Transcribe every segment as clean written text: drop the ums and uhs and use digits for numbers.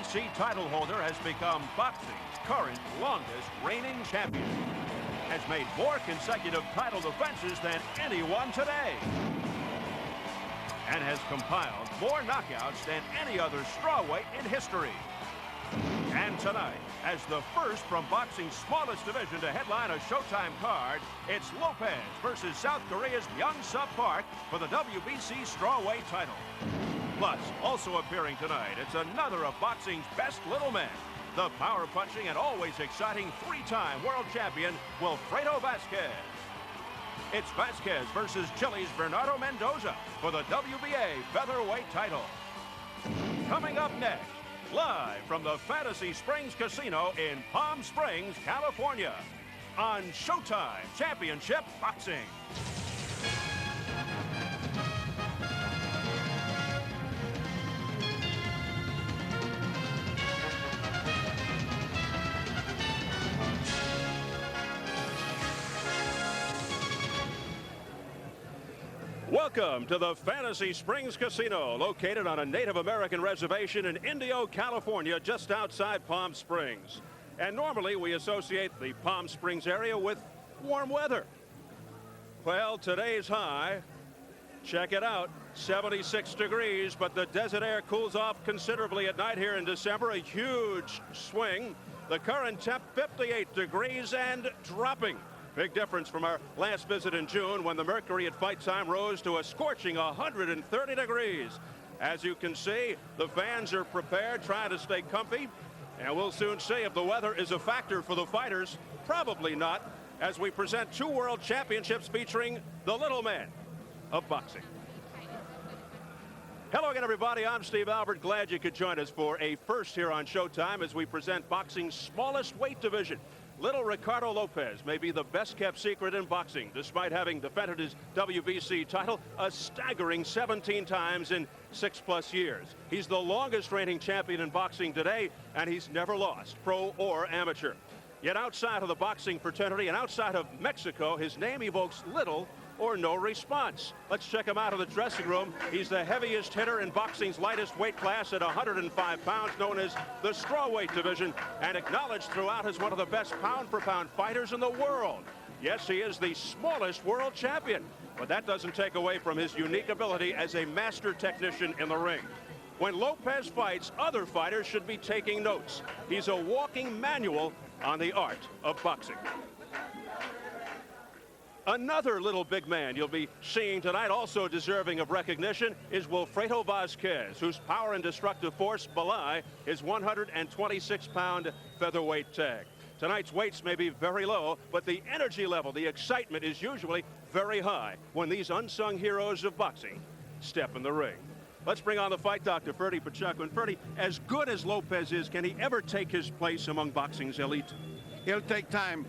WBC title holder has become boxing's current longest reigning champion. Has made more consecutive title defenses than anyone today. And has compiled more knockouts than any other strawweight in history. And tonight, as the first from boxing's smallest division to headline a Showtime card, it's Lopez versus South Korea's Myung-Sup Park for the WBC strawweight title. Plus, also appearing tonight, it's another of boxing's best little men, the power-punching and always exciting three-time world champion, Wilfredo Vasquez. It's Vasquez versus Chile's Bernardo Mendoza for the WBA featherweight title. Coming up next, live from the Fantasy Springs Casino in Palm Springs, California, on Showtime Championship Boxing. Welcome to the Fantasy Springs Casino, located on a Native American reservation in Indio, California, just outside Palm Springs. And normally we associate the Palm Springs area with warm weather. Well, today's high, check it out, 76 degrees, but the desert air cools off considerably at night here in December. A huge swing. The current temp, 58 degrees and dropping. Big difference from our last visit in June when the mercury at fight time rose to a scorching 130 degrees. As you can see, the fans are prepared, trying to stay comfy. And we'll soon see if the weather is a factor for the fighters. Probably not, as we present two world championships featuring the little man of boxing. Hello again, everybody. I'm Steve Albert. Glad you could join us for a first here on Showtime as we present boxing's smallest weight division. Little Ricardo Lopez may be the best-kept secret in boxing, despite having defended his WBC title a staggering 17 times in 6+ years. He's the longest reigning champion in boxing today, and he's never lost, pro or amateur. Yet outside of the boxing fraternity and outside of Mexico, his name evokes little or no response. Let's check him out of the dressing room. He's the heaviest hitter in boxing's lightest weight class at 105 pounds, known as the strawweight division, and acknowledged throughout as one of the best pound-for-pound fighters in the world. Yes, he is the smallest world champion, but that doesn't take away from his unique ability as a master technician in the ring. When Lopez fights, other fighters should be taking notes. He's a walking manual on the art of boxing. Another little big man you'll be seeing tonight, also deserving of recognition, is Wilfredo Vasquez, whose power and destructive force belie his 126-pound featherweight tag. Tonight's weights may be very low, but the energy level, the excitement is usually very high when these unsung heroes of boxing step in the ring. Let's bring on the fight doctor, Ferdy Pacheco. And Ferdy, as good as Lopez is, can he ever take his place among boxing's elite? He'll take time.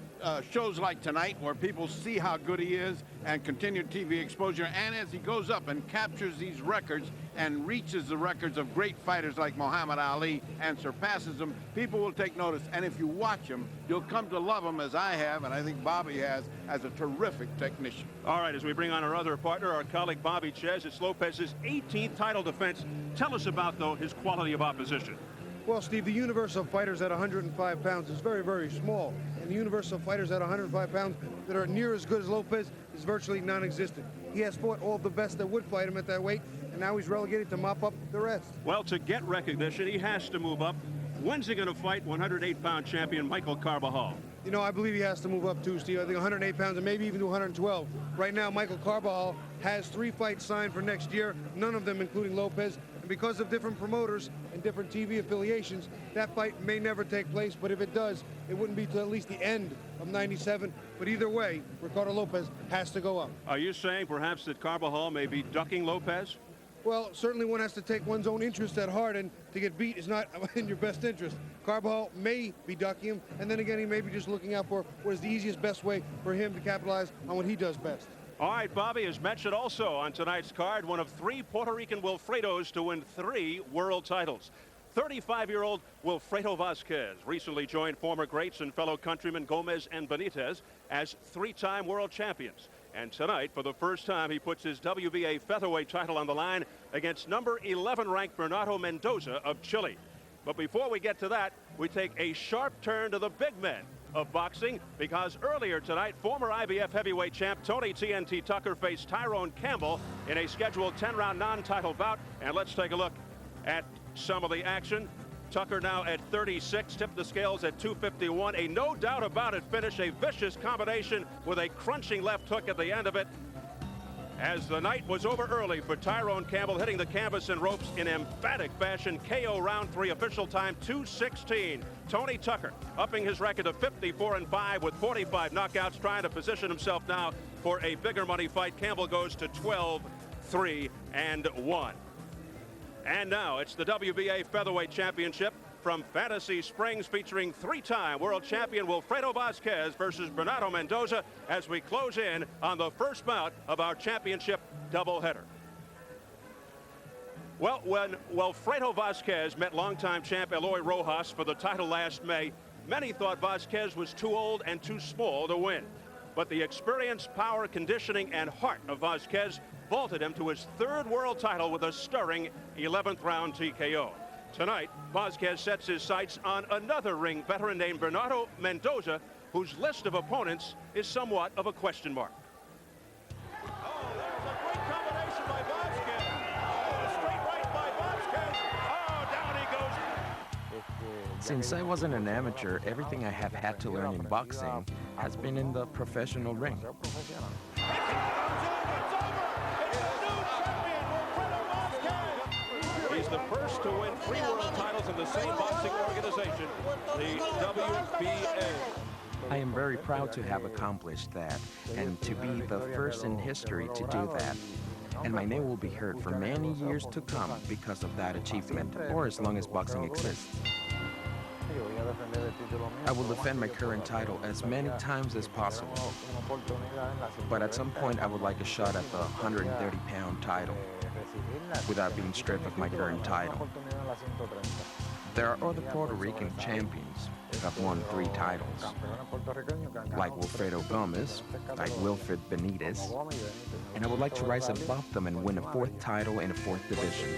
Shows like tonight where people see how good he is and continued TV exposure, and as he goes up and captures these records and reaches the records of great fighters like Muhammad Ali and surpasses them, people will take notice. And if you watch him, you'll come to love him, as I have, and I think Bobby has, as a terrific technician. All right, as we bring on our other partner, our colleague Bobby Ches, it's Lopez's 18th title defense. Tell us about, though, his quality of opposition. Well, Steve, the universe of fighters at 105 pounds is very, very small. And the universe of fighters at 105 pounds that are near as good as Lopez is virtually non-existent. He has fought all the best that would fight him at that weight, and now he's relegated to mop up the rest. Well, to get recognition, he has to move up. When's he going to fight 108-pound champion Michael Carbajal? You know, I believe he has to move up too, Steve. I think 108 pounds and maybe even to 112. Right now, Michael Carbajal has 3 fights signed for next year, none of them including Lopez. And because of different promoters and different TV affiliations, that fight may never take place, but if it does, it wouldn't be till at least the end of '97. But either way, Ricardo Lopez has to go up. Are you saying perhaps that Carbajal may be ducking Lopez? Well, certainly one has to take one's own interest at heart, and to get beat is not in your best interest. Carbajal may be ducking him, and then again, he may be just looking out for what is the easiest, best way for him to capitalize on what he does best. All right, Bobby, as mentioned also on tonight's card, one of 3 Puerto Rican Wilfredos to win 3 world titles. 35-year-old Wilfredo Vasquez recently joined former greats and fellow countrymen Gomez and Benitez as 3-time world champions. And tonight, for the first time, he puts his WBA featherweight title on the line against number 11 ranked Bernardo Mendoza of Chile. But before we get to that, we take a sharp turn to the big men of boxing, because earlier tonight, former IBF heavyweight champ Tony TNT Tucker faced Tyrone Campbell in a scheduled 10-round non-title bout. And let's take a look at some of the action. Tucker now at 36, tipped the scales at 251. A no doubt about it finish, a vicious combination with a crunching left hook at the end of it. As the night was over early for Tyrone Campbell, hitting the canvas and ropes in emphatic fashion. KO round 3, official time 2:16. Tony Tucker upping his record to 54-5 with 45 knockouts, trying to position himself now for a bigger money fight. Campbell goes to 12-3-1. And now it's the WBA Featherweight Championship from Fantasy Springs, featuring 3-time world champion Wilfredo Vasquez versus Bernardo Mendoza, as we close in on the first bout of our championship doubleheader. Well, when Wilfredo Vasquez met longtime champ Eloy Rojas for the title last May, many thought Vasquez was too old and too small to win. But the experience, power, conditioning, and heart of Vasquez vaulted him to his 3rd world title with a stirring 11th round TKO. Tonight, Vasquez sets his sights on another ring veteran named Bernardo Mendoza, whose list of opponents is somewhat of a question mark. Oh, there's a great combination by Vasquez. Oh, a straight right by Vasquez. Oh, down he goes. Since I wasn't an amateur, everything I have had to learn in boxing has been in the professional ring. He's the first to win 3 world titles in the same boxing organization, the WBA. I am very proud to have accomplished that and to be the first in history to do that. And my name will be heard for many years to come because of that achievement, or as long as boxing exists. I will defend my current title as many times as possible. But at some point, I would like a shot at the 130-pound title without being stripped of my current title. There are other Puerto Rican champions who have won 3 titles, like Wilfredo Gomez, like Wilfred Benitez, and I would like to rise above them and win a 4th title in a 4th division.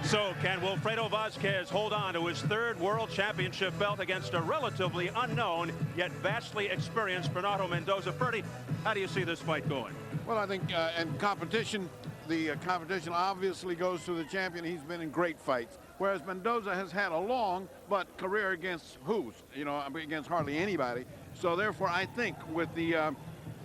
So can Wilfredo Vasquez hold on to his 3rd world championship belt against a relatively unknown yet vastly experienced Bernardo Mendoza? Ferdy, how do you see this fight going? Well, I think in competition, the competition obviously goes to the champion. He's been in great fights, whereas Mendoza has had a long but career against against hardly anybody. So therefore, I think with the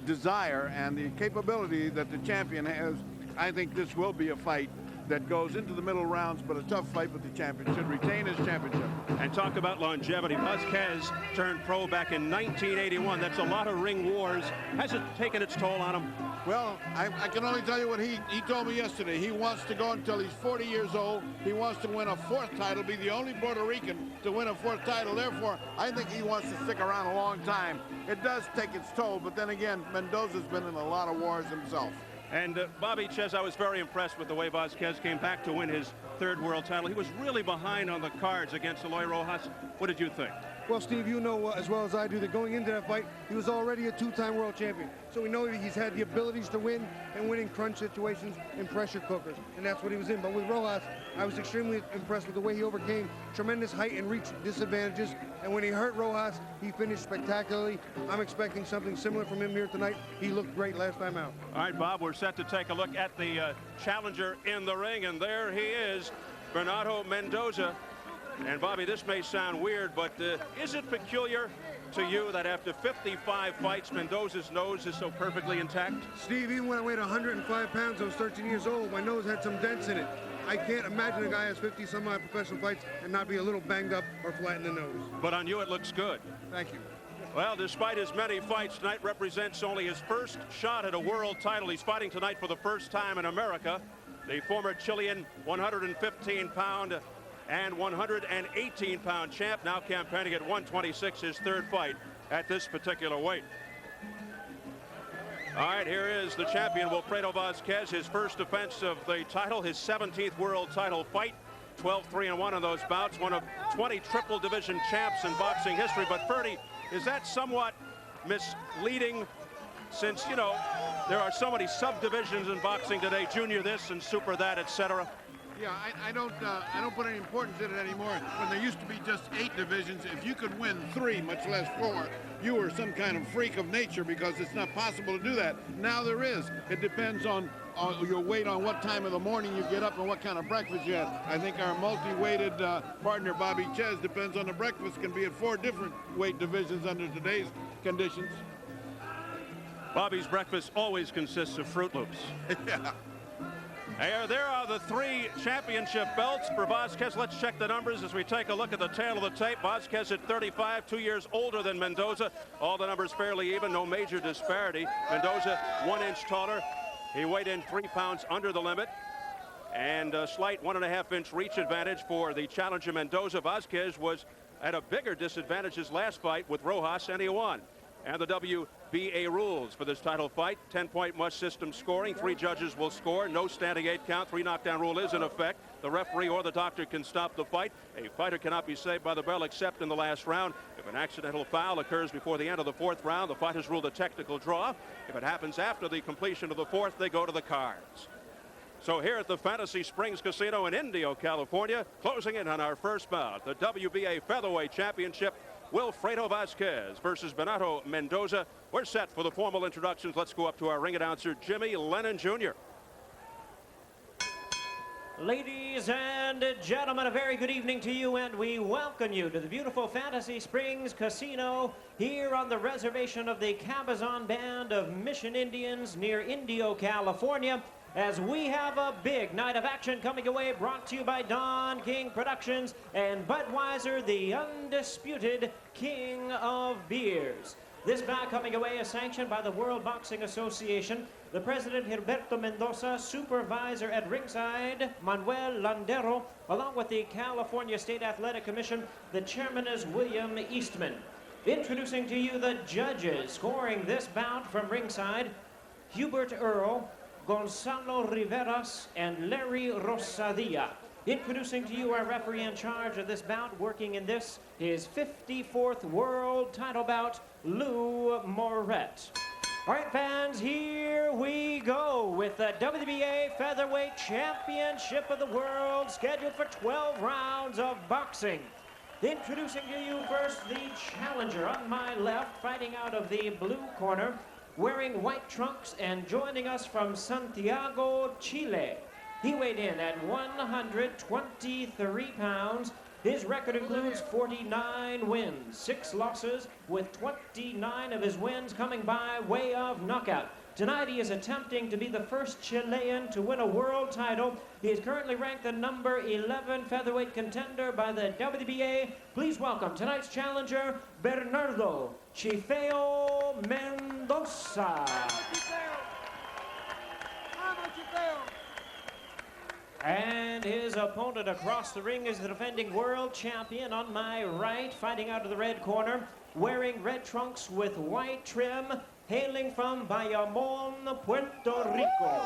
desire and the capability that the champion has, I think this will be a fight that goes into the middle rounds, but a tough fight, but the champion should retain his championship. And talk about longevity. Vasquez turned pro back in 1981. That's a lot of ring wars. Has it taken its toll on him? Well, I can only tell you what he told me yesterday. He wants to go until he's 40 years old. He wants to win a 4th title, be the only Puerto Rican to win a 4th title. Therefore, I think he wants to stick around a long time. It does take its toll, but then again, Mendoza's been in a lot of wars himself. And Bobby Ches, I was very impressed with the way Vasquez came back to win his 3rd world title. He was really behind on the cards against Eloy Rojas. What did you think? Well, Steve, you know as well as I do that going into that fight, he was already a 2-time world champion. So we know he's had the abilities to win and win in crunch situations and pressure cookers. And that's what he was in. But with Rojas, I was extremely impressed with the way he overcame tremendous height and reach disadvantages. And when he hurt Rojas, he finished spectacularly. I'm expecting something similar from him here tonight. He looked great last time out. All right, Bob, we're set to take a look at the challenger in the ring. And there he is, Bernardo Mendoza. And Bobby, this may sound weird, but is it peculiar to you that after 55 fights, Mendoza's nose is so perfectly intact? Steve, even when I weighed 105 pounds, I was 13 years old, my nose had some dents in it. I can't imagine a guy has 50-some-odd professional fights and not be a little banged up or flat in the nose. But on you, it looks good. Thank you. Well, despite his many fights, tonight represents only his first shot at a world title. He's fighting tonight for the first time in America. The former Chilean 115-pound and 118-pound champ, now campaigning at 126, his 3rd fight at this particular weight. All right, here is the champion, Wilfredo Vasquez, his first defense of the title, his 17th world title fight. 12-3-1 on those bouts, one of 20 triple division champs in boxing history. But Ferdy, is that somewhat misleading, since, you know, there are so many subdivisions in boxing today, junior this and super that, etc.? Yeah, I don't put any importance in it anymore. When there used to be just 8 divisions, if you could win 3, much less 4, you were some kind of freak of nature because it's not possible to do that. Now there is. It depends on your weight, on what time of the morning you get up and what kind of breakfast you had. I think our multi-weighted partner, Bobby Ches, depends on the breakfast, can be at 4 different weight divisions under today's conditions. Bobby's breakfast always consists of Fruit Loops. Yeah. There are the 3 championship belts for Vasquez. Let's check the numbers as we take a look at the tail of the tape. Vasquez at 35, 2 years older than Mendoza. All the numbers fairly even, no major disparity. Mendoza 1 inch taller. He weighed in 3 pounds under the limit. And a slight 1.5 inch reach advantage for the challenger Mendoza. Vasquez was at a bigger disadvantage his last fight with Rojas, and he won. And the WBA rules for this title fight: 10-point must system scoring. 3 judges will score. No standing 8 count. 3 knockdown rule is in effect. The referee or the doctor can stop the fight. A fighter cannot be saved by the bell except in the last round. If an accidental foul occurs before the end of the 4th round, the fight is ruled a technical draw. If it happens after the completion of the 4th, they go to the cards. So here at the Fantasy Springs Casino in Indio, California, closing in on our first bout, the WBA Featherweight Championship, Wilfredo Vasquez versus Bernardo Mendoza. We're set for the formal introductions. Let's go up to our ring announcer, Jimmy Lennon Jr. Ladies and gentlemen, a very good evening to you, and we welcome you to the beautiful Fantasy Springs Casino here on the reservation of the Cabazon Band of Mission Indians near Indio, California, as we have a big night of action coming away, brought to you by Don King Productions and Budweiser, the undisputed king of beers. This bout coming away is sanctioned by the World Boxing Association, the president Gilberto Mendoza, supervisor at ringside Manuel Landero, along with the California State Athletic Commission. The chairman is William Eastman. Introducing to you the judges scoring this bout from ringside: Hubert Earl, Gonzalo Riveras, and Larry Rosadia. Introducing to you our referee in charge of this bout, working in this, his 54th world title bout, Lou Moret. All right, fans, here we go with the WBA Featherweight Championship of the World, scheduled for 12 rounds of boxing. Introducing to you first the challenger on my left, fighting out of the blue corner, wearing white trunks and joining us from Santiago, Chile. He weighed in at 123 pounds. His record includes 49 wins, 6 losses, with 29 of his wins coming by way of knockout. Tonight he is attempting to be the first Chilean to win a world title. He is currently ranked the number 11 featherweight contender by the WBA. Please welcome tonight's challenger, Bernardo Chifeo Mendoza. And his opponent across the ring is the defending world champion on my right, fighting out of the red corner, wearing red trunks with white trim, hailing from Bayamon, Puerto Rico.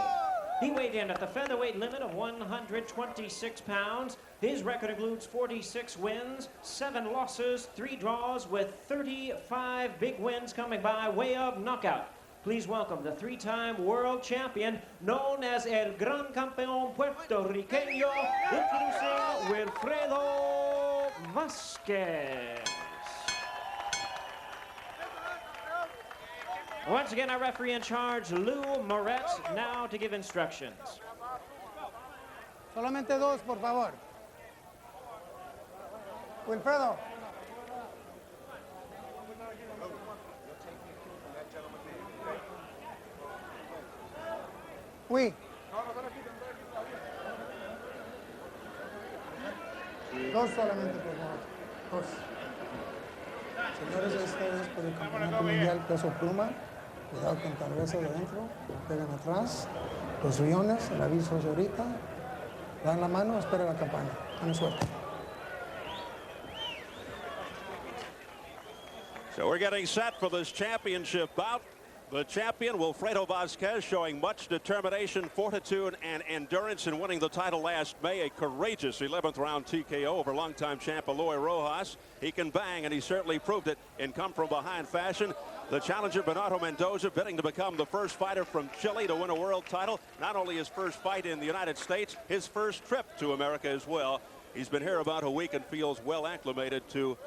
He weighed in at the featherweight limit of 126 pounds. His record includes 46 wins, 7 losses, 3 draws, with 35 big wins coming by way of knockout. Please welcome the 3-time world champion, known as El Gran Campeón Puertorriqueño, introducing Wilfredo Vasquez. Once again, our referee in charge, Lou Moret, now to give instructions. Solamente 2, por favor. Wilfredo. Oui. 2 solamente, por favor. 2. Señores, este es por el Campeonato Mundial Peso Pluma. Cuidado con cabeza de adentro, pegan atrás. Los riones, el aviso es ahorita. Dan la mano, espera la campana. Buena suerte. So we're getting set for this championship bout. The champion, Wilfredo Vasquez, showing much determination, fortitude, and endurance in winning the title last May. A courageous 11th round TKO over longtime champ Eloy Rojas. He can bang, and he certainly proved it in come-from-behind fashion. The challenger, Bernardo Mendoza, bidding to become the first fighter from Chile to win a world title. Not only his first fight in the United States, his first trip to America as well. He's been here about a week and feels well acclimated to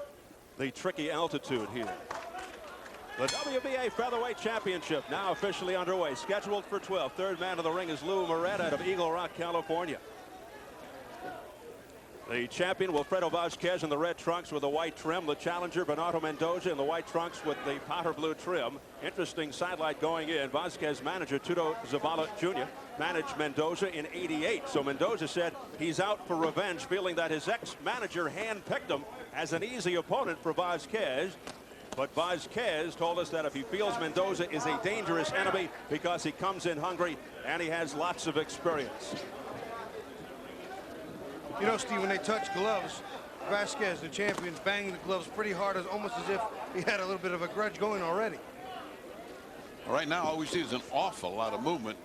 the tricky altitude here. The WBA Featherweight Championship now officially underway, scheduled for 12. Third man of the ring is Lou Moret out of Eagle Rock, California. The champion, Wilfredo Vasquez, in the red trunks with the white trim. The challenger, Bernardo Mendoza, in the white trunks with the powder blue trim. Interesting sidelight going in. Vasquez manager, Tudo Zavala Jr., managed Mendoza in '88. So Mendoza said he's out for revenge, feeling that his ex-manager handpicked him as an easy opponent for Vasquez. But Vasquez told us that if he feels Mendoza is a dangerous enemy because he comes in hungry and he has lots of experience. You know, Steve, when they touch gloves, Vasquez, the champion's banging the gloves pretty hard, almost as if he had a little bit of a grudge going already. Right now, all we see is an awful lot of movement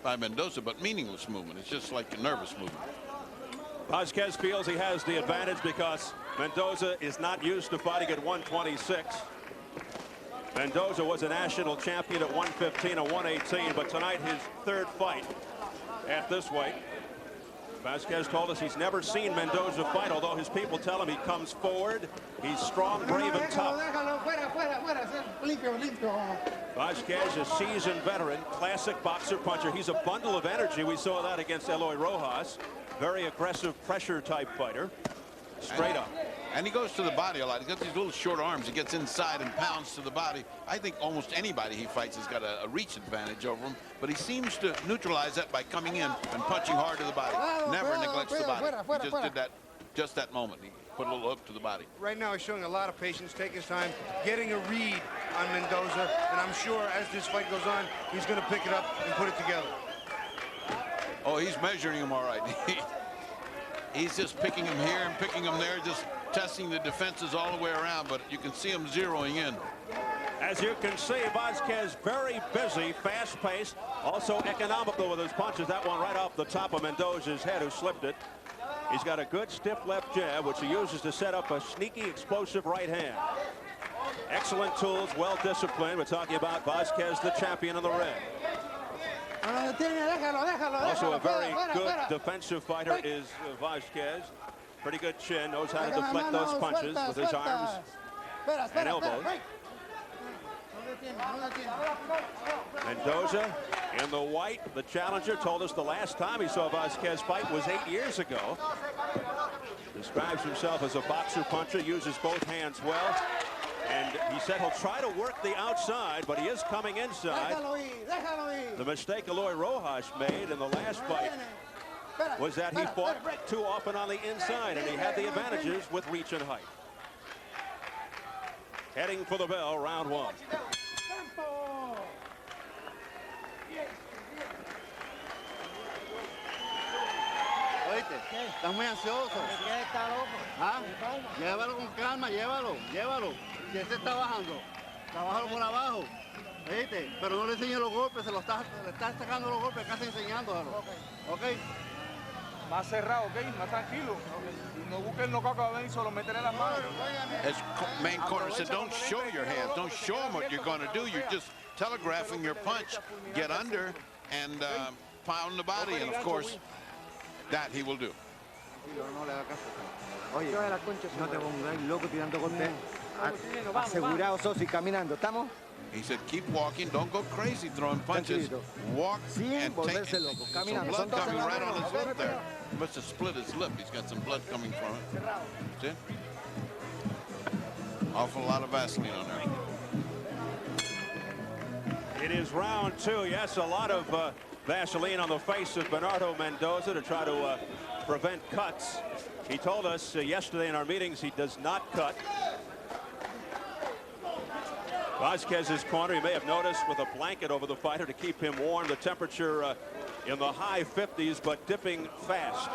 by Mendoza, but meaningless movement. It's just like a nervous movement. Vasquez feels he has the advantage because Mendoza is not used to fighting at 126. Mendoza was a national champion at 115 and 118, but tonight his third fight at this weight. Vasquez told us he's never seen Mendoza fight, although his people tell him he comes forward. He's strong, brave, and tough. Vasquez, a seasoned veteran, classic boxer puncher. He's a bundle of energy. We saw that against Eloy Rojas. Very aggressive pressure type fighter. Straight up. And he goes to the body a lot. He's got these little short arms. He gets inside and pounds to the body. I think almost anybody he fights has got a reach advantage over him, but he seems to neutralize that by coming in and punching hard to the body. Never neglects the body. He just did that just that moment. He put a little hook to the body. Right now he's showing a lot of patience, taking his time, getting a read on Mendoza, and I'm sure as this fight goes on, he's going to pick it up and put it together. Oh, he's measuring him all right. He's just picking him here and picking him there, just testing the defenses all the way around, but you can see him zeroing in. As you can see, Vasquez very busy, fast-paced, also economical with his punches. That one right off the top of Mendoza's head, who slipped it. He's got a good stiff left jab, which he uses to set up a sneaky, explosive right hand. Excellent tools, well-disciplined. We're talking about Vasquez, the champion in the red. Also a very good defensive fighter is Vasquez. Pretty good chin, knows how to deflect those punches with his arms and elbows. Mendoza in the white, the challenger, told us the last time he saw Vasquez fight was 8 years ago. Describes himself as a boxer puncher, uses both hands well. And he said he'll try to work the outside, but he is coming inside. The mistake Eloy Rojas made in the last fight was that he fought too often on the inside, and he had the advantages with reach and height. Heading for the bell, round one. Oíste, estás muy ansioso. ¿Ah? Llévalo con calma, llévalo. Si ese está bajando, trabájalo por abajo. ¿Oíste? Pero no le enseñes los golpes, le estás sacando los golpes, casi enseñándolo. ¿Ok? Más cerrado, ¿ok? Más tranquilo. Y no busques el knockout que va a venir, solo meterle las manos. As main corner said, don't show your hands. Don't show them what you're going to do. You're just telegraphing your punch. Get under and pound the body. And, of course, that he will do. Oye, no te pongas loco tirando golpes. Asegurado, sos y caminando. ¿Estamos? He said, keep walking. Don't go crazy throwing punches. Walk and take some blood coming right on his lip there. He must have split his lip. He's got some blood coming from it. See it? Awful lot of Vaseline on there. It is round two. Yes, a lot of Vaseline on the face of Bernardo Mendoza to try to prevent cuts. He told us yesterday in our meetings he does not cut. Vasquez's corner, you may have noticed, with a blanket over the fighter to keep him warm. The temperature in the high 50s, but dipping fast.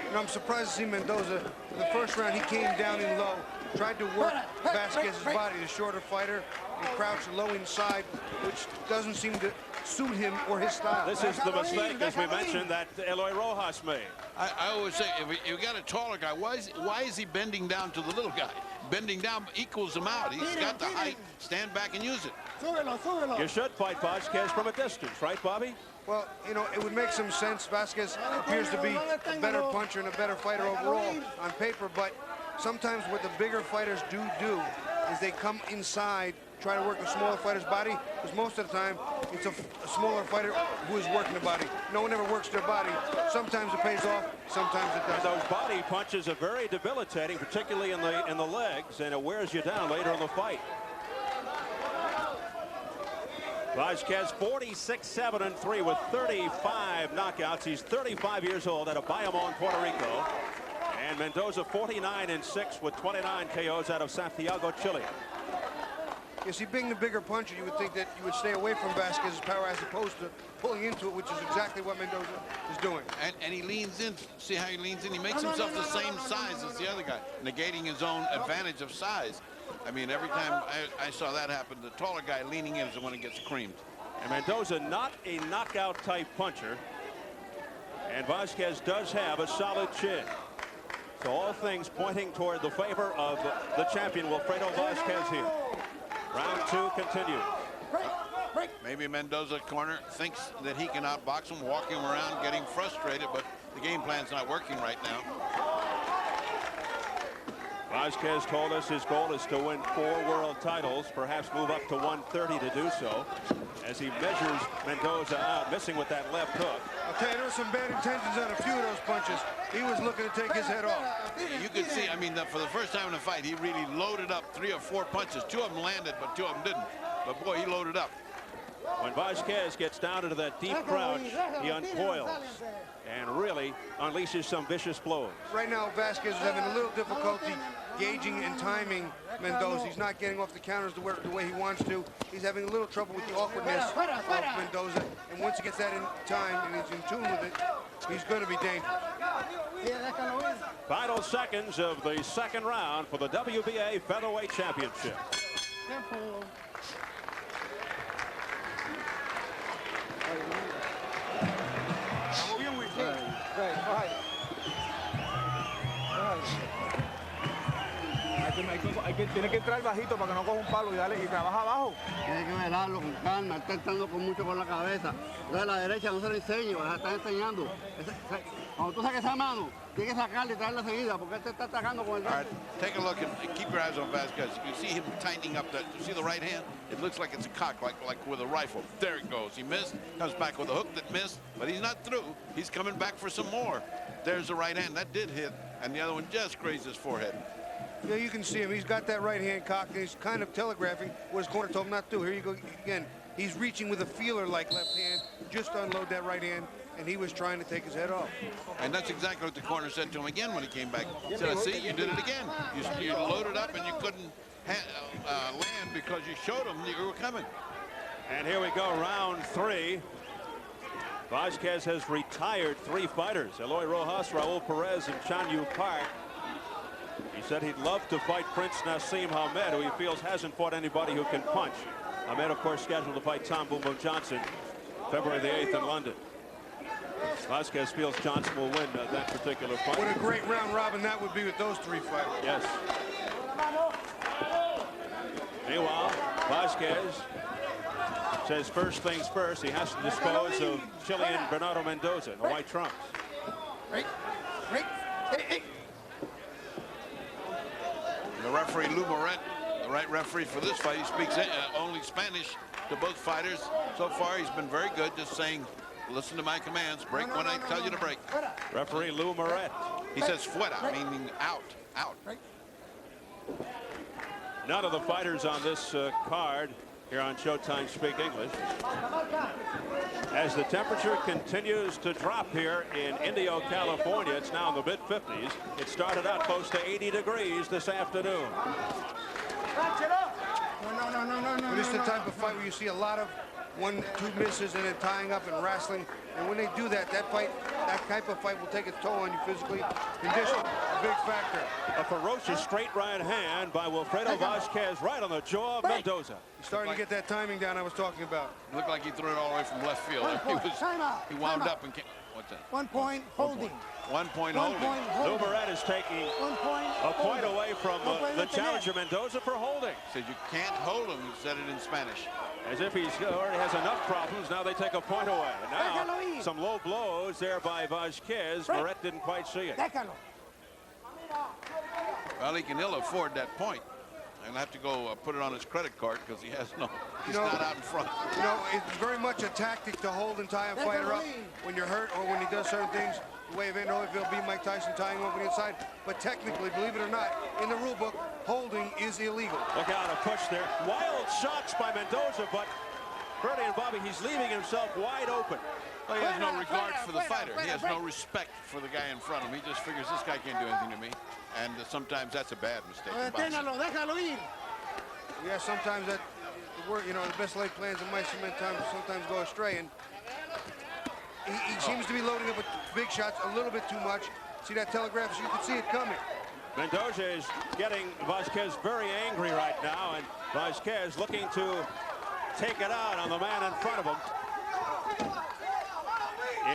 And I'm surprised to see Mendoza. In the first round, he came down in low, tried to work Vasquez's body, the shorter fighter, and crouched low inside, which doesn't seem to suit him or his style. This is the mistake, as we mentioned, that Eloy Rojas made. I always say, if you got a taller guy, why is he bending down to the little guy? bending down equals him out. He's got the height. Stand back and use it. You should fight Vasquez from a distance, right, Bobby? Well, you know, it would make some sense. Vasquez appears to be a better puncher and a better fighter overall on paper, but sometimes what the bigger fighters do is they come inside, try to work the smaller fighter's body, because most of the time it's a smaller fighter who is working the body. No one ever works their body. Sometimes it pays off, sometimes it doesn't. Those body punches are very debilitating, particularly in the legs, and it wears you down later in the fight. Vasquez 46-7-3 with 35 knockouts. He's 35 years old out of Bayamon, Puerto Rico. And Mendoza 49-6 with 29 KOs out of Santiago, Chile. You see, being the bigger puncher, you would think that you would stay away from Vasquez's power as opposed to pulling into it, which is exactly what Mendoza is doing. And he leans in. See how he leans in? He makes himself the same size as the other guy, negating his own advantage of size. I mean, every time I saw that happen, the taller guy leaning in is the one that gets creamed. And Mendoza not a knockout type puncher. And Vasquez does have a solid chin. So all things pointing toward the favor of the champion, Wilfredo Vasquez here. Round 2 continues. Maybe Mendoza corner thinks that he can outbox him, walking around, getting frustrated, but the game plan's not working right now. Vasquez told us his goal is to win 4 world titles, perhaps move up to 130 to do so, as he measures Mendoza out, missing with that left hook. I'll tell you, there were some bad intentions on a few of those punches. He was looking to take his head off. You could see, I mean, for the first time in the fight, he really loaded up 3 or 4 punches. 2 of them landed, but 2 of them didn't. But boy, he loaded up. When Vasquez gets down into that deep crouch, he uncoils and really unleashes some vicious blows. Right now, Vasquez is having a little difficulty gauging and timing Mendoza. He's not getting off the counters the way he wants to. He's having a little trouble with the awkwardness of Mendoza. And once he gets that in time and he's in tune with it, he's going to be dangerous. Final seconds of the second round for the WBA Featherweight Championship. Tiene que entrar bajito para que no coja un palo y trabaja abajo. Tiene que velarlo con calma, está entrando con mucho por la cabeza. Entonces la derecha no se le enseña, la está enseñando. Cuando tú saques esa mano, tienes que sacarle y traerla seguida, porque él te está atacando con el brazo. Take a look and keep your eyes on Vasquez. You see him tightening up that. You see the right hand? It looks like it's a cock, like with a rifle. There it goes. He missed, comes back with a hook that missed, but he's not through. He's coming back for some more. There's the right hand. That did hit, and the other one just grazed his forehead. Yeah, you can see him. He's got that right hand cocked, and he's kind of telegraphing what his corner told him not to do. Here you go again. He's reaching with a feeler like left hand, just to unload that right hand, and he was trying to take his head off. And that's exactly what the corner said to him again when he came back. He said, see, you did it again. You loaded up and you couldn't land because you showed him that you were coming. And here we go, round 3. Vasquez has retired 3 fighters, Eloy Rojas, Raul Perez, and Chan Yu Park. He said he'd love to fight Prince Nassim Hamed, who he feels hasn't fought anybody who can punch. Hamed, of course, scheduled to fight Tom Boom Boom Johnson February the 8th in London. Vasquez feels Johnson will win that particular fight. What a great round robin that would be with those 3 fighters. Yes. Meanwhile, Vasquez says first things first. He has to dispose of Chilean Bernardo Mendoza in the white trunks. The referee, Lou Moret, the right referee for this fight, he speaks only Spanish to both fighters. So far, he's been very good, just saying, listen to my commands, break when I tell you to break. Referee Lou Moret. He says fuera, meaning out, out. None of the fighters on this card here on Showtime speak English. As the temperature continues to drop here in Indio, California, it's now in the mid-50s. It started out close to 80 degrees this afternoon. But it's the type of fight where you see a lot of 1-2 misses and then tying up and wrestling. And when they do that, that type of fight will take its toll on you physically. Condition, a big factor. A ferocious straight right hand by Wilfredo Vasquez right on the jaw of Mendoza. He's starting to get that timing down I was talking about. It looked like he threw it all the way from left field. He wound up and came. What's that? 1 point holding. 1 point 1 holding. point holding. Luberat is taking 1 point a point holding. away from No puede the detener. challenger Mendoza for holding. Said you can't hold him. He said it in Spanish. As if he's already has enough problems. Now they take a point away. Now Déjalo ir. some low blows there by Vasquez. Moret didn't quite see it. Déjalo. Well, he can ill afford that point. And have to go put it on his credit card because he has no. He's not out in front. You know, it's very much a tactic to hold and tie a fighter up when you're hurt or when he does certain things. The way Evander Holyfield beat Mike Tyson, tying him up on the inside. But technically, believe it or not, in the rule book, holding is illegal. Look out, a push there. Wild shots by Mendoza, but Bertie and Bobby, he's leaving himself wide open. Well, he has no regard for the fighter. He has no respect for the guy in front of him. He just figures this guy can't do anything to me. And sometimes that's a bad mistake. in boxing. Deténalo, déjalo ir. Yeah, sometimes that, you know, the best laid plans in my sometimes go astray. And he seems to be loading up with big shots a little bit too much. See that telegraph? So you can see it coming. Mendoza is getting Vasquez very angry right now, and Vasquez looking to take it out on the man in front of him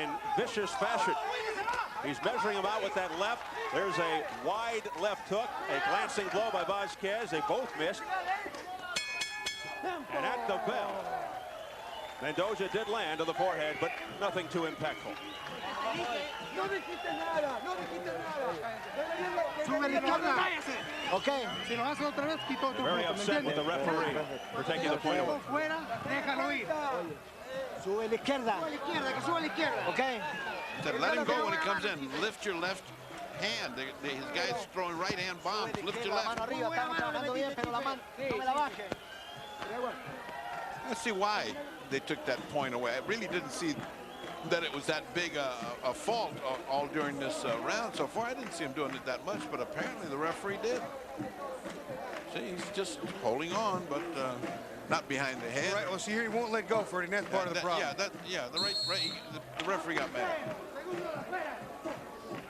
in vicious fashion. He's measuring him out with that left. There's a wide left hook, a glancing blow by Vasquez. They both missed. And at the bell, Mendoza did land to the forehead, but nothing too impactful. Okay. Si lo hace otra vez, quito otro Very punto, ¿me upset with the entiendes? referee for taking the point away. Fuera, déjalo ir. Sube a la izquierda. Sube a la izquierda, que suba a la izquierda. Okay. Said, let him go when he comes in. Lift your left hand. His guy's throwing right hand bombs. Lift your left. Let's see why they took that point away. I really didn't see that it was that big a fault all during this round so far. I didn't see him doing it that much, but apparently the referee did. See, he's just holding on, but not behind the head. Right. Well, see here, he won't let go, Freddie. That's part of the problem. The referee got mad.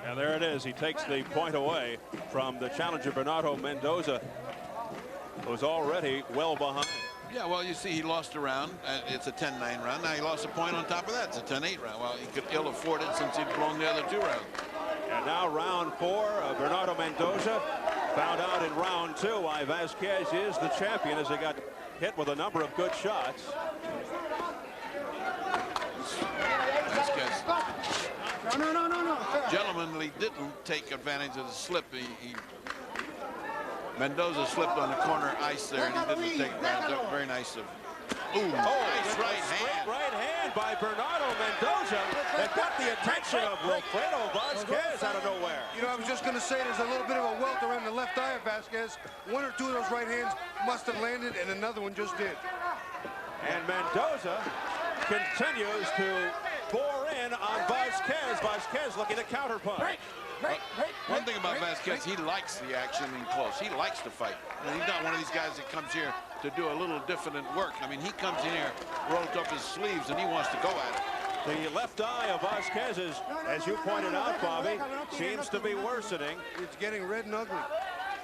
And there it is. He takes the point away from the challenger, Bernardo Mendoza, who's already well behind. Yeah, well, you see, he lost a round. It's a 10-9 round. Now he lost a point on top of that. It's a 10-8 round. Well, he could ill afford it since he'd blown the other 2 rounds. And now round 4, Bernardo Mendoza found out in round 2 why Vasquez is the champion, as he got hit with a number of good shots. Vasquez No. gentlemanly didn't take advantage of the slip. Mendoza slipped on the corner ice there, and he didn't take advantage of it. Very nice of. Ooh, nice right hand. Right hand by Bernardo Mendoza that got the attention of Wilfredo Vasquez out of nowhere. You know, I was just going to say there's a little bit of a welt around the left eye of Vasquez. 1 or 2 of those right hands must have landed, and another one just did. And Mendoza continues to bore in on Vasquez. Vasquez looking to counterpunch. One thing about Vasquez, he likes the action in close. He likes to fight. And he's not one of these guys that comes here to do a little diffident work. I mean, he comes in here, rolls up his sleeves, and he wants to go at it. The left eye of Vasquez is, as you pointed out, Bobby, seems to be worsening. It's getting red and ugly.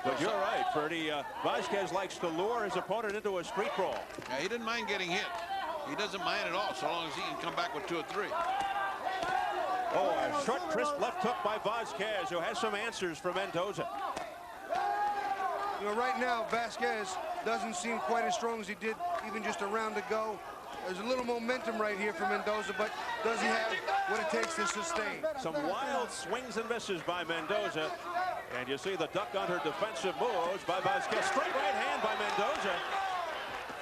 But you're right, Freddie. Vasquez likes to lure his opponent into a street brawl. Yeah, he didn't mind getting hit. He doesn't mind at all, so long as he can come back with 2 or 3. Oh, a short, crisp left hook by Vasquez, who has some answers for Mendoza. You know, right now, Vasquez doesn't seem quite as strong as he did even just a round ago. There's a little momentum right here for Mendoza, but does he have what it takes to sustain? Some wild swings and misses by Mendoza. And you see the duck under defensive moves by Vasquez. Straight right hand by Mendoza.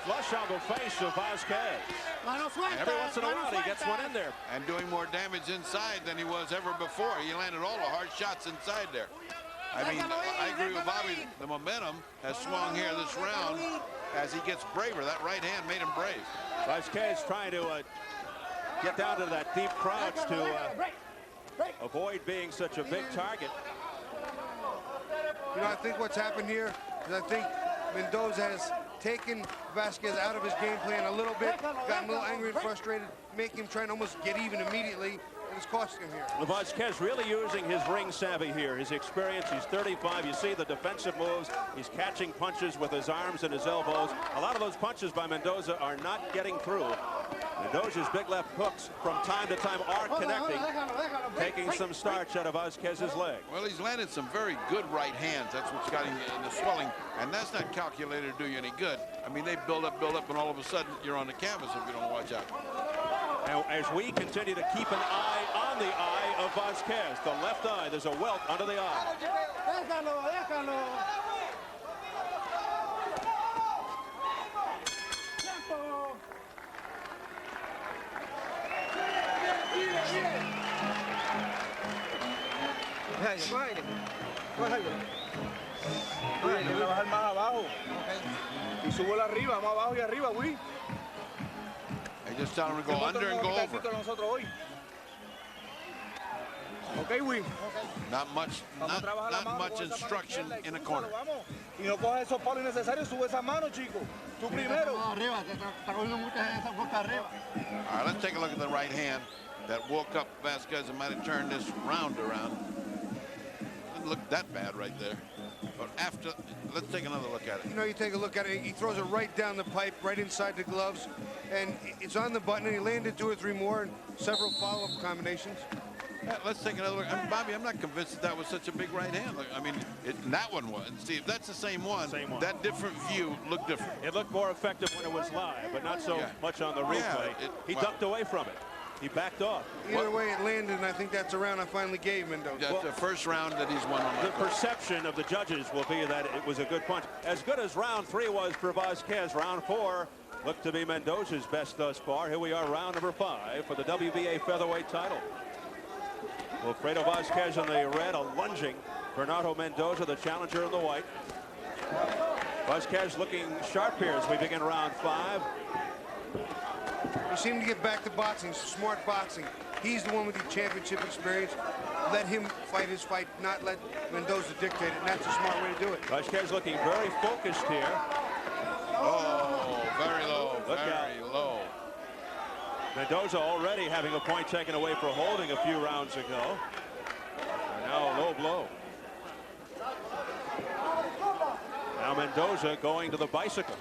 Flush on the face of Vasquez. Every once in a while, he gets one in there. And doing more damage inside than he was ever before. He landed all the hard shots inside there. I mean, I agree with Bobby. The momentum has swung here this round as he gets braver. That right hand made him brave. Vasquez trying to get down to that deep crouch to avoid being such a big target. You know, I think what's happened here is I think Mendoza has taken Vasquez out of his game plan a little bit, gotten a little angry and frustrated, making him try and almost get even immediately, and it's costing him here. Vasquez really using his ring savvy here, his experience. He's 35. You see the defensive moves. He's catching punches with his arms and his elbows. A lot of those punches by Mendoza are not getting through. Mendoza's big left hooks from time to time are connecting, taking some starch out of Vasquez's leg. Well, he's landed some very good right hands. That's what's got him in the swelling, and that's not calculated to do you any good. I mean, they build up, and all of a sudden you're on the canvas if you don't watch out. And as we continue to keep an eye on the eye of Vasquez, the left eye, there's a welt under the eye. Le voy a bajar más abajo. Y subo la arriba, más abajo y arriba, Will. They just tell him to go under and go over. Okay, Will. Not much instruction in the corner. Y no cojas esos palos innecesarios, sube esa mano, chico. Tú primero. All right, let's take a look at the right hand that woke up Vasquez and might have turned this round around. Didn't look that bad right there. But after, let's take another look at it. You know, you take a look at it, he throws it right down the pipe, right inside the gloves, and it's on the button, and he landed 2 or 3 more and several follow-up combinations. Yeah, let's take another look. I mean, Bobby, I'm not convinced that was such a big right hand. Look, I mean, that one was. See, if that's the same one, that different view looked different. It looked more effective when it was live, but not so much on the replay. He ducked away from it. He backed off. Either way, it landed, and I think that's a round I finally gave Mendoza. That's the first round that he's won on the perception of the judges will be that it was a good punch. As good as round 3 was for Vasquez, round 4 looked to be Mendoza's best thus far. Here we are, round number 5 for the WBA featherweight title. Wilfredo Vasquez in the red, a lunging Bernardo Mendoza, the challenger in the white. Vasquez looking sharp here as we begin round 5. He seemed to get back to boxing, smart boxing. He's the one with the championship experience. Let him fight his fight, not let Mendoza dictate it, and that's a smart way to do it. Vasquez looking very focused here. Oh, very low, very low. Mendoza already having a point taken away for holding a few rounds ago. And now a low blow. Now Mendoza going to the bicycle.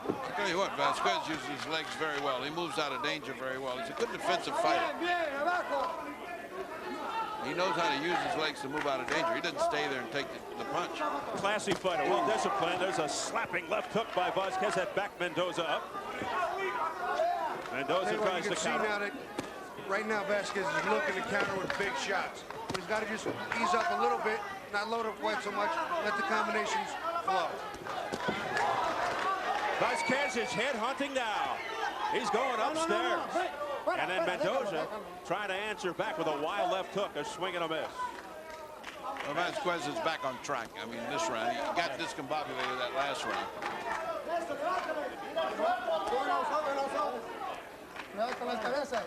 I'll tell you what, Vasquez uses his legs very well. He moves out of danger very well. He's a good defensive fighter. He knows how to use his legs to move out of danger. He doesn't stay there and take the punch. Classy fighter, well disciplined. There's a slapping left hook by Vasquez that backed Mendoza up. Mendoza tries to counter. Now that right now Vasquez is looking to counter with big shots. But he's got to just ease up a little bit, not load up quite so much, let the combinations flow. Vasquez is head hunting now. He's going upstairs. And then Mendoza trying to answer back with a wild left hook, a swing and a miss. Well, Vasquez is back on track. I mean, this round, he got discombobulated that last round.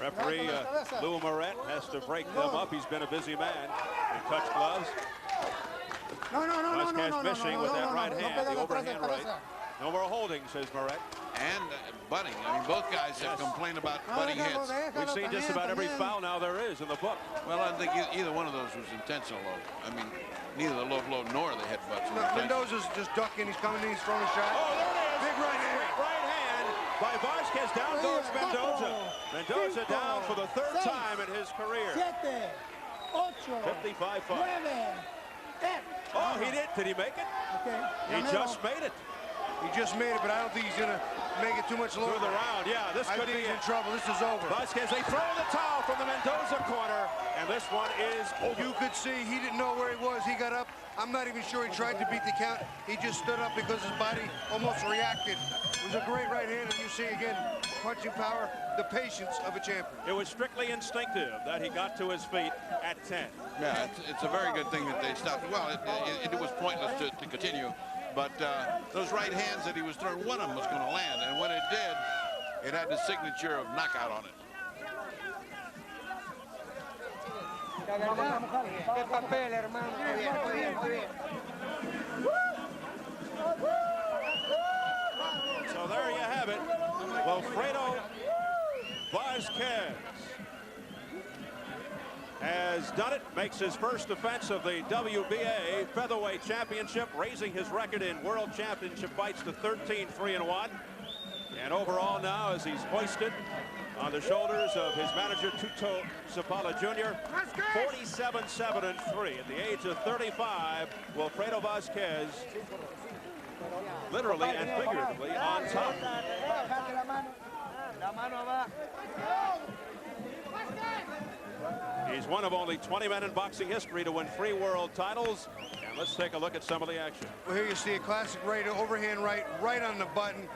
Referee Lou Moret has to break them up. He's been a busy man in touch gloves. Vasquez missing with that right hand, the overhand right. No more holding, says Moret. And butting. I mean, both guys have complained about butting hits. We've seen just about every foul now there is in the book. Well, I don't think either one of those was intentional, though. I mean, neither the low blow nor the headbutts. Mendoza's just ducking. He's coming in. He's throwing a shot. Oh, there it is. Big right hand. Right hand by Vasquez. Down goes Mendoza. Mendoza down for the 3rd time in his career. 55 fights. Oh, he did. Did he make it? He just made it. He just made it, but I don't think he's going to make it too much longer. Through the round, yeah. This could be in trouble. This is over. Vasquez, they throw the towel from the Mendoza corner, and this one is over. You could see he didn't know where he was. He got up. I'm not even sure he tried to beat the count. He just stood up because his body almost reacted. It was a great right hand, and you see again, punching power, the patience of a champion. It was strictly instinctive that he got to his feet at 10. Yeah, it's a very good thing that they stopped. Well, it was pointless to continue. But those right hands that he was throwing, one of them was going to land. And when it did, it had the signature of knockout on it. So there you have it. Wilfredo Vasquez has done it, makes his first defense of the WBA Featherweight Championship, raising his record in World Championship fights to 13-3-1. And overall now, as he's hoisted on the shoulders of his manager, Tuto Zapala Jr., 47-7-3. At the age of 35, Wilfredo Vasquez, literally and figuratively, on top. He's one of only 20 men in boxing history to win 3 world titles. And let's take a look at some of the action. Well, here you see a classic right, overhand right on the button.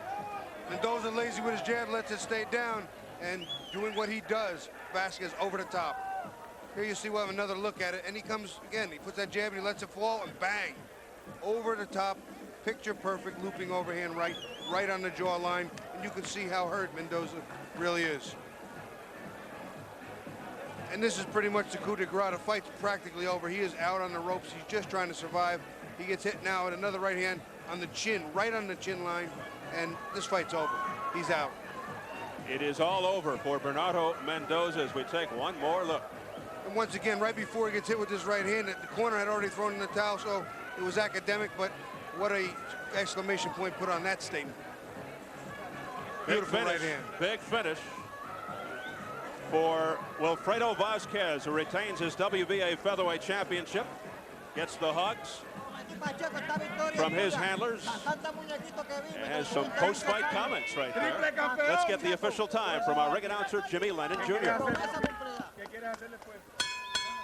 Mendoza lazy with his jab, lets it stay down, and doing what he does, Vasquez over the top. Here you see we'll have another look at it, and he comes again, he puts that jab and he lets it fall, and bang, over the top, picture perfect, looping overhand right on the jawline, and you can see how hurt Mendoza really is. And this is pretty much the coup de grace. The fight's practically over. He is out on the ropes. He's just trying to survive. He gets hit now at another right hand on the chin, right on the chin line, and this fight's over. He's out. It is all over for Bernardo Mendoza as we take one more look. And once again, right before he gets hit with this right hand, the corner had already thrown in the towel, so it was academic, but what a exclamation point put on that statement. Beautiful right hand. Big finish for Wilfredo Vasquez, who retains his WBA featherweight championship. Gets the hugs from his handlers and has some post-fight comments right there. Let's get the official time from our ring announcer, Jimmy Lennon Jr.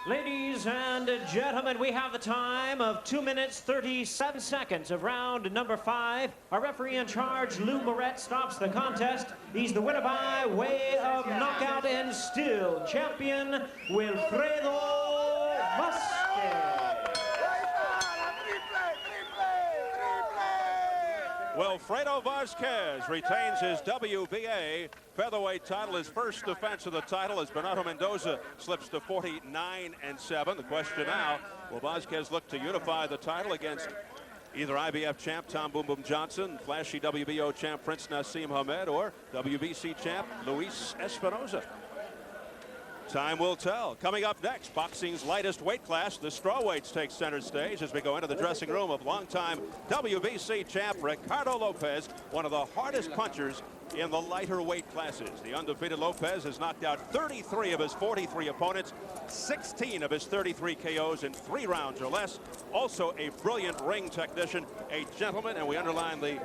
Ladies and gentlemen, we have the time of 2 minutes 37 seconds of round number 5. Our referee in charge, Lou Moret, stops the contest. He's the winner by way of knockout and still champion, Wilfredo Vasquez. Wilfredo Vasquez retains his WBA featherweight title, his first defense of the title as Bernardo Mendoza slips to 49-7. The question now, will Vasquez look to unify the title against either IBF champ Tom Boom Boom Johnson, flashy WBO champ Prince Nassim Hamed, or WBC champ Luis Espinoza? Time will tell. Coming up next, boxing's lightest weight class, the strawweights take center stage as we go into the dressing room of longtime WBC champ Ricardo Lopez, one of the hardest punchers in the lighter weight classes. The undefeated Lopez has knocked out 33 of his 43 opponents, 16 of his 33 KOs in 3 rounds or less. Also a brilliant ring technician, a gentleman, and we underline the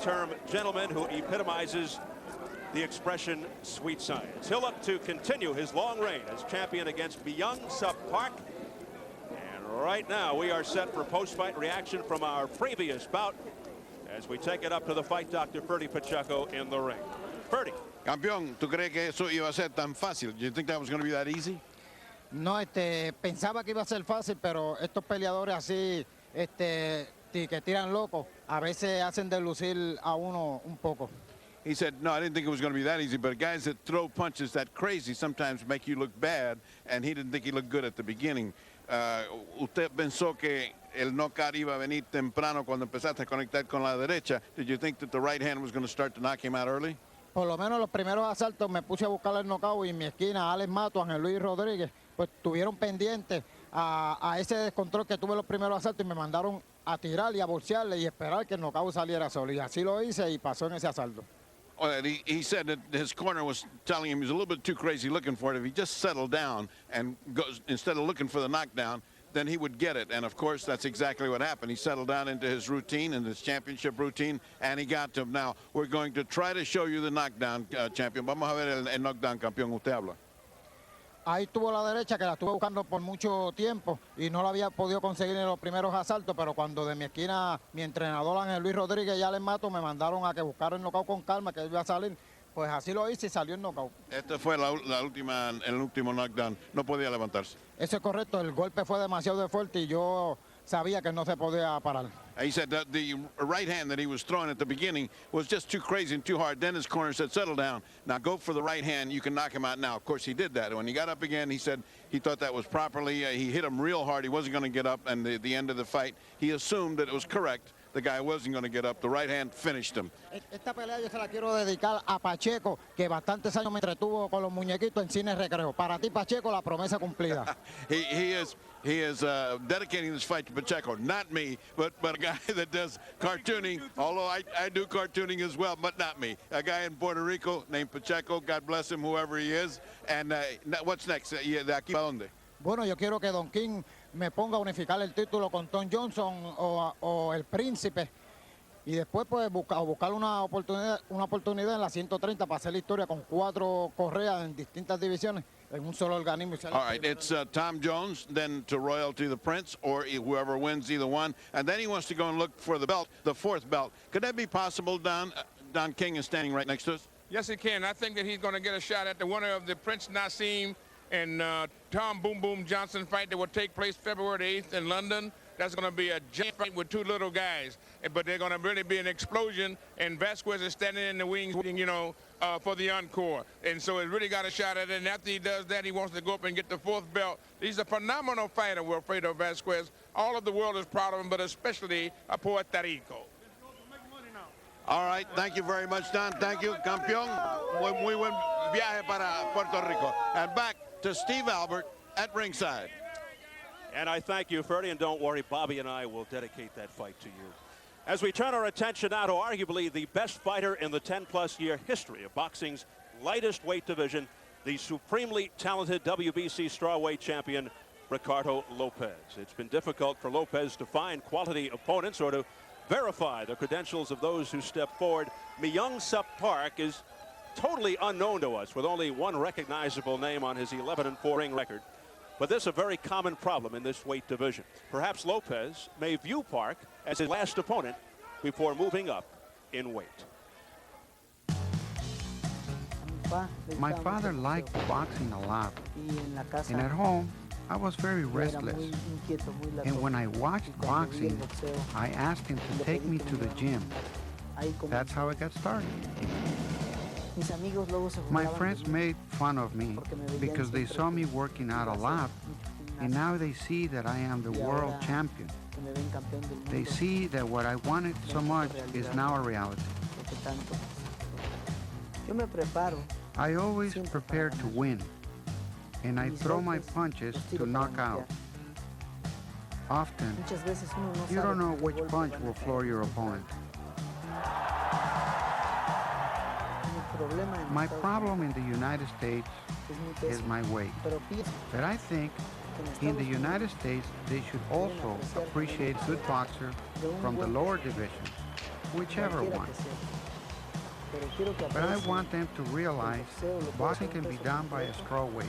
term gentleman, who epitomizes the expression sweet science. He'll look to continue his long reign as champion against Myung-Sup Park. And right now we are set for post-fight reaction from our previous bout as we take it up to the fight Dr. Ferdy Pacheco in the ring. Ferdy. Campeón, ¿tú crees que eso iba a ser tan fácil? Do you think that was going to be that easy? No, pensaba que iba a ser fácil, pero estos peleadores así, que tiran locos, a veces hacen delucir a uno un poco. He said, no, I didn't think it was going to be that easy, but guys that throw punches that crazy sometimes make you look bad, and he didn't think he looked good at the beginning. ¿Usted pensó que el knockout iba a venir temprano cuando empezaste a conectar con la derecha? Did you think that the right hand was going to start to knock him out early? Por lo menos los primeros asaltos me puse a buscar el knockout y en mi esquina, Alex Mato, Ángel Luis Rodríguez, pues tuvieron pendientes a ese descontrol que tuve los primeros asaltos y me mandaron a tirar y a bolsearle y esperar que el knockout saliera solo. Y así lo hice y pasó en ese asalto. He said that his corner was telling him he was a little bit too crazy looking for it. If he just settled down and goes, instead of looking for the knockdown, then he would get it. And of course, that's exactly what happened. He settled down into his routine, and his championship routine, and he got to him. Now, we're going to try to show you the knockdown, champion. Vamos a ver el knockdown, campeón. Usted habla. Ahí tuvo la derecha, que la estuve buscando por mucho tiempo y no la había podido conseguir en los primeros asaltos, pero cuando de mi esquina mi entrenador Ángel Luis Rodríguez y Alex Mato me mandaron a que buscara el knockout con calma, que iba a salir, pues así lo hice y salió el knockout. Este fue el último knockdown. No podía levantarse. Eso es correcto, el golpe fue demasiado fuerte y yo sabía que no se podía parar. He said that the right hand that he was throwing at the beginning was just too crazy and too hard. Then his corner said, settle down. Now go for the right hand. You can knock him out now. Of course, he did that. When he got up again, he said he thought that was properly. He hit him real hard. He wasn't going to get up. And the end of the fight, he assumed that it was correct the guy wasn't going to get up. The right hand finished him. Esta pelea yo se la quiero dedicar a Pacheco, que bastantes años me entretuvo con los muñequitos en cine recreo. Para ti, Pacheco, la promesa cumplida. He is dedicating this fight to Pacheco, not me, but a guy that does cartooning, although I do cartooning as well, but not me. A guy in Puerto Rico named Pacheco, God bless him, whoever he is. And what's next? ¿De aquí para dónde? Bueno, yo quiero que Don King me ponga a unificar el título con Tom Johnson o el Príncipe. Y después pues buscar una oportunidad en la 130 para hacer la historia con 4 correas en distintas divisiones en un solo organismo. All right, it's Tom Jones, then to Royalty the Prince, or whoever wins either one. And then he wants to go and look for the belt, the 4th belt. Could that be possible, Don? Don King is standing right next to us. Yes, he can. I think that he's going to get a shot at the winner of the Prince Nassim and Tom Boom Boom Johnson fight that will take place February 8th in London. That's going to be a giant fight with 2 little guys. But they're going to really be an explosion, and Vasquez is standing in the wings, you know, for the encore. And so he's really got a shot at it, and after he does that, he wants to go up and get the 4th belt. He's a phenomenal fighter, Wilfredo Vasquez. All of the world is proud of him, but especially a Puerto Rico. All right, thank you very much, Don. Thank you, campeón. Muy buen viaje para Puerto Rico. And back to Steve Albert at ringside. And I thank you, Ferdy, and don't worry, Bobby and I will dedicate that fight to you. As we turn our attention now to arguably the best fighter in the 10-plus year history of boxing's lightest weight division, the supremely talented WBC strawweight champion, Ricardo Lopez. It's been difficult for Lopez to find quality opponents or to verify the credentials of those who step forward. Myung-Sup Park is totally unknown to us, with only one recognizable name on his 11-4 ring record. But this is a very common problem in this weight division. Perhaps Lopez may view Park as his last opponent before moving up in weight. My father liked boxing a lot, and at home I was very restless. And when I watched boxing, I asked him to take me to the gym. That's how I got started. My friends made fun of me because they saw me working out a lot, and now they see that I am the world champion. They see that what I wanted so much is now a reality. I always prepare to win, and I throw my punches to knock out. Often, you don't know which punch will floor your opponent. My problem in the United States is my weight. But I think in the United States, they should also appreciate good boxers from the lower divisions, whichever one. But I want them to realize boxing can be done by a straw weight.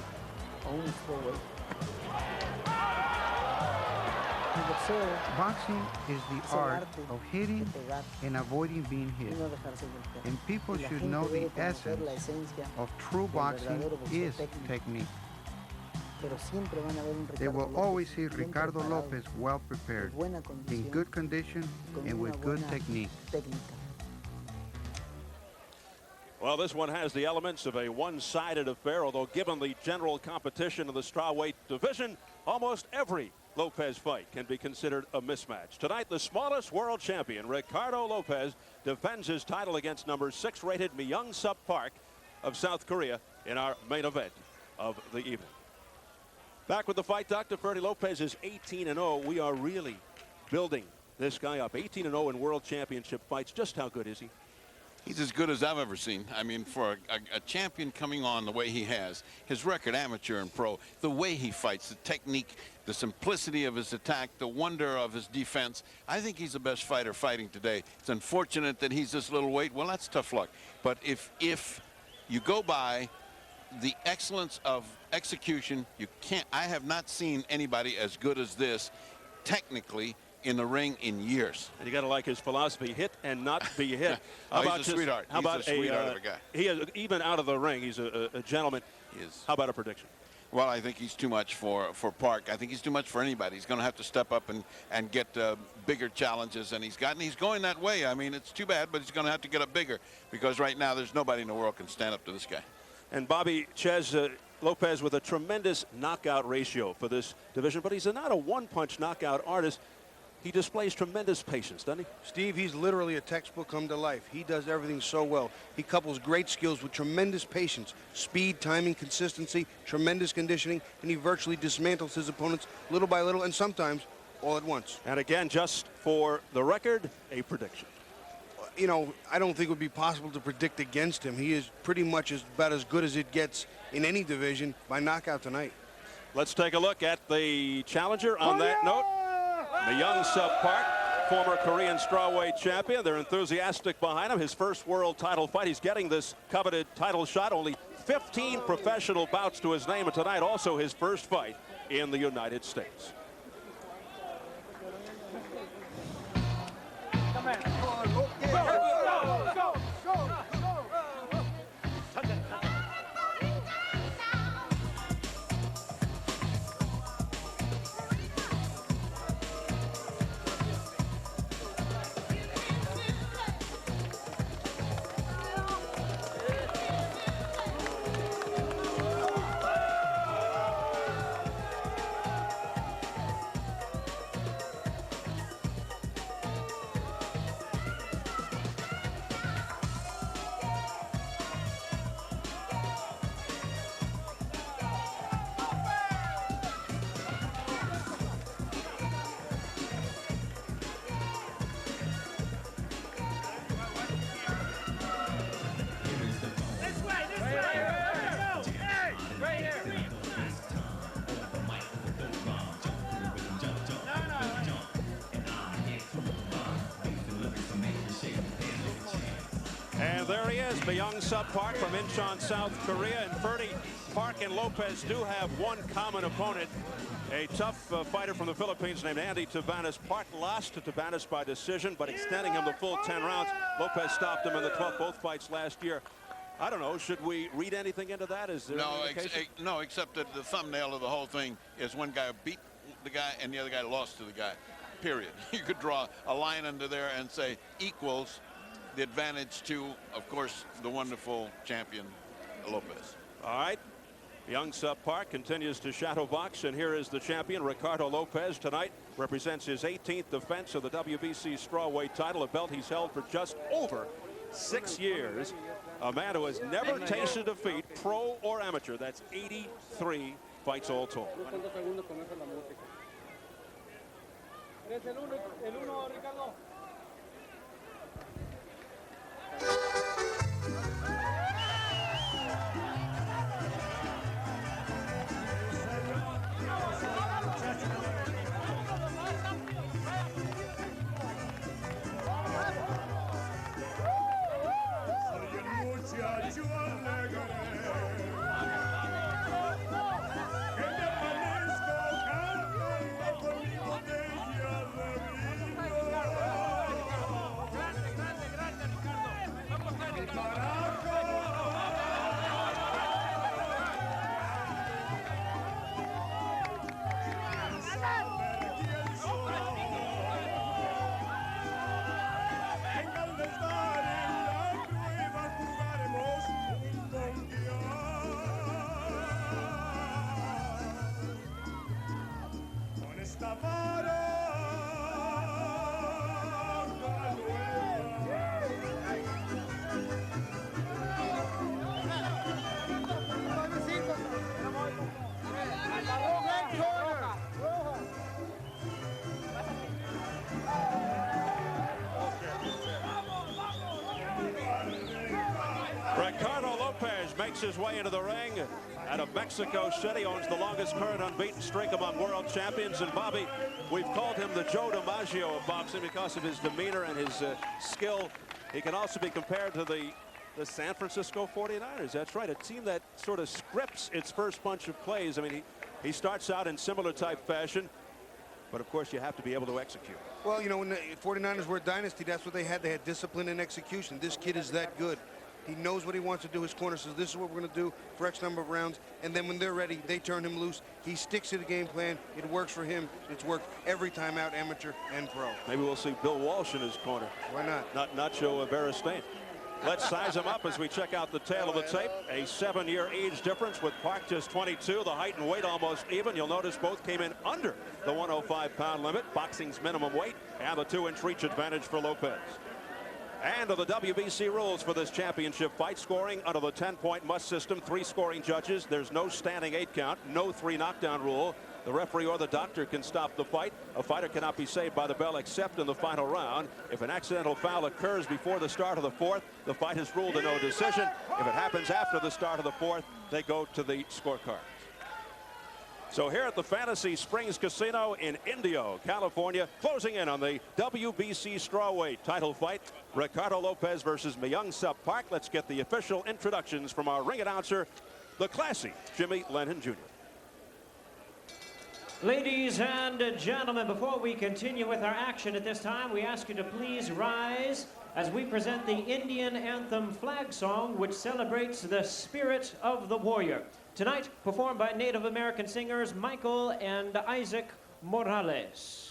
Boxing is the art of hitting and avoiding being hit. And people should know the essence of true boxing is technique. They will always see Ricardo Lopez well prepared, in good condition, and with good technique. Well, this one has the elements of a one-sided affair, although given the general competition in the strawweight division, almost every Lopez fight can be considered a mismatch. Tonight, the smallest world champion, Ricardo Lopez, defends his title against number 6 rated Myung-Sup Park of South Korea in our main event of the evening. Back with the fight, Dr. Ferdy. Lopez is 18-0. We are really building this guy up. 18-0 in world championship fights. Just how good is he? He's as good as I've ever seen. I mean, for a champion coming on the way he has, his record, amateur and pro, the way he fights, the technique, the simplicity of his attack, the wonder of his defense, I think he's the best fighter fighting today. It's unfortunate that he's this little weight. Well, that's tough luck. But if you go by the excellence of execution, you can't. I have not seen anybody as good as this technically in the ring in years. And you got to like his philosophy: hit and not be hit. He's a sweetheart. How about a sweetheart of a guy? He is, even out of the ring, he's a gentleman. He is. How about a prediction? Well, I think he's too much for Park. I think he's too much for anybody. He's going to have to step up and get bigger challenges than he's gotten. He's going that way. I mean, it's too bad, but he's going to have to get up bigger, because right now there's nobody in the world can stand up to this guy. And Bobby Ches, Lopez with a tremendous knockout ratio for this division, but he's not a one-punch knockout artist. he displays tremendous patience, doesn't he? Steve, he's literally a textbook come to life. He does everything so well. He couples great skills with tremendous patience, speed, timing, consistency, tremendous conditioning, and he virtually dismantles his opponents little by little and sometimes all at once. And again, just for the record, a prediction. You know, I don't think it would be possible to predict against him. He is pretty much about as good as it gets in any division by knockout tonight. Let's take a look at the challenger on that note. Myung-Sup Park, former Korean strawweight champion. They're enthusiastic behind him. His first world title fight. He's getting this coveted title shot. Only 15 professional bouts to his name, and tonight also his first fight in the United States. And there he is, Myung-Sup Park from Incheon, South Korea. And Ferdy, Park and Lopez do have one common opponent, a tough fighter from the Philippines named Andy Tabanes. Park lost to Tabanes by decision, but extending him the full 10 rounds. Lopez stopped him in the 12th, both fights last year. I don't know, should we read anything into that? Is there No, except that the thumbnail of the whole thing is one guy beat the guy and the other guy lost to the guy, period. You could draw a line under there and say equals the advantage to, of course, the wonderful champion, Lopez. All right. Myung-Sup Park continues to shadow box, and here is the champion, Ricardo Lopez. Tonight represents his 18th defense of the WBC strawweight title, a belt he's held for just over 6 years. A man who has never tasted defeat, pro or amateur. That's 83 fights all told. Ricardo Lopez makes his way into the ring out of Mexico City, owns the longest current unbeaten streak among world champions. And Bobby, we've called him the Joe DiMaggio of boxing because of his demeanor and his skill. He can also be compared to the San Francisco 49ers. That's right, a team that sort of scripts its first bunch of plays. I mean, he starts out in similar type fashion, but of course you have to be able to execute. Well, you know, when the 49ers were a dynasty, that's what they had. They had discipline and execution. This kid is that good. He knows what he wants to do. His corner says, this is what we're going to do for X number of rounds. And then when they're ready, they turn him loose. He sticks to the game plan. It works for him. It's worked every time out, amateur and pro. Maybe we'll see Bill Walsh in his corner. Why not? Not Nacho Beristain. Let's size him up as we check out the tail of the tape. A 7-year age difference with Park just 22. The height and weight almost even. You'll notice both came in under the 105-pound limit, boxing's minimum weight, and the 2-inch reach advantage for Lopez. And of the WBC rules for this championship fight, scoring under the 10-point must system, 3 scoring judges. There's no standing 8 count, no 3 knockdown rule. The referee or the doctor can stop the fight. A fighter cannot be saved by the bell except in the final round. If an accidental foul occurs before the start of the 4th, the fight is ruled a no decision. If it happens after the start of the 4th, they go to the scorecard. So here at the Fantasy Springs Casino in Indio, California, closing in on the WBC strawweight title fight, Ricardo Lopez versus Myung-Sup Park. Let's get the official introductions from our ring announcer, the classy Jimmy Lennon Jr. Ladies and gentlemen, before we continue with our action at this time, we ask you to please rise as we present the Indian Anthem flag song, which celebrates the spirit of the warrior. Tonight, performed by Native American singers Michael and Isaac Morales.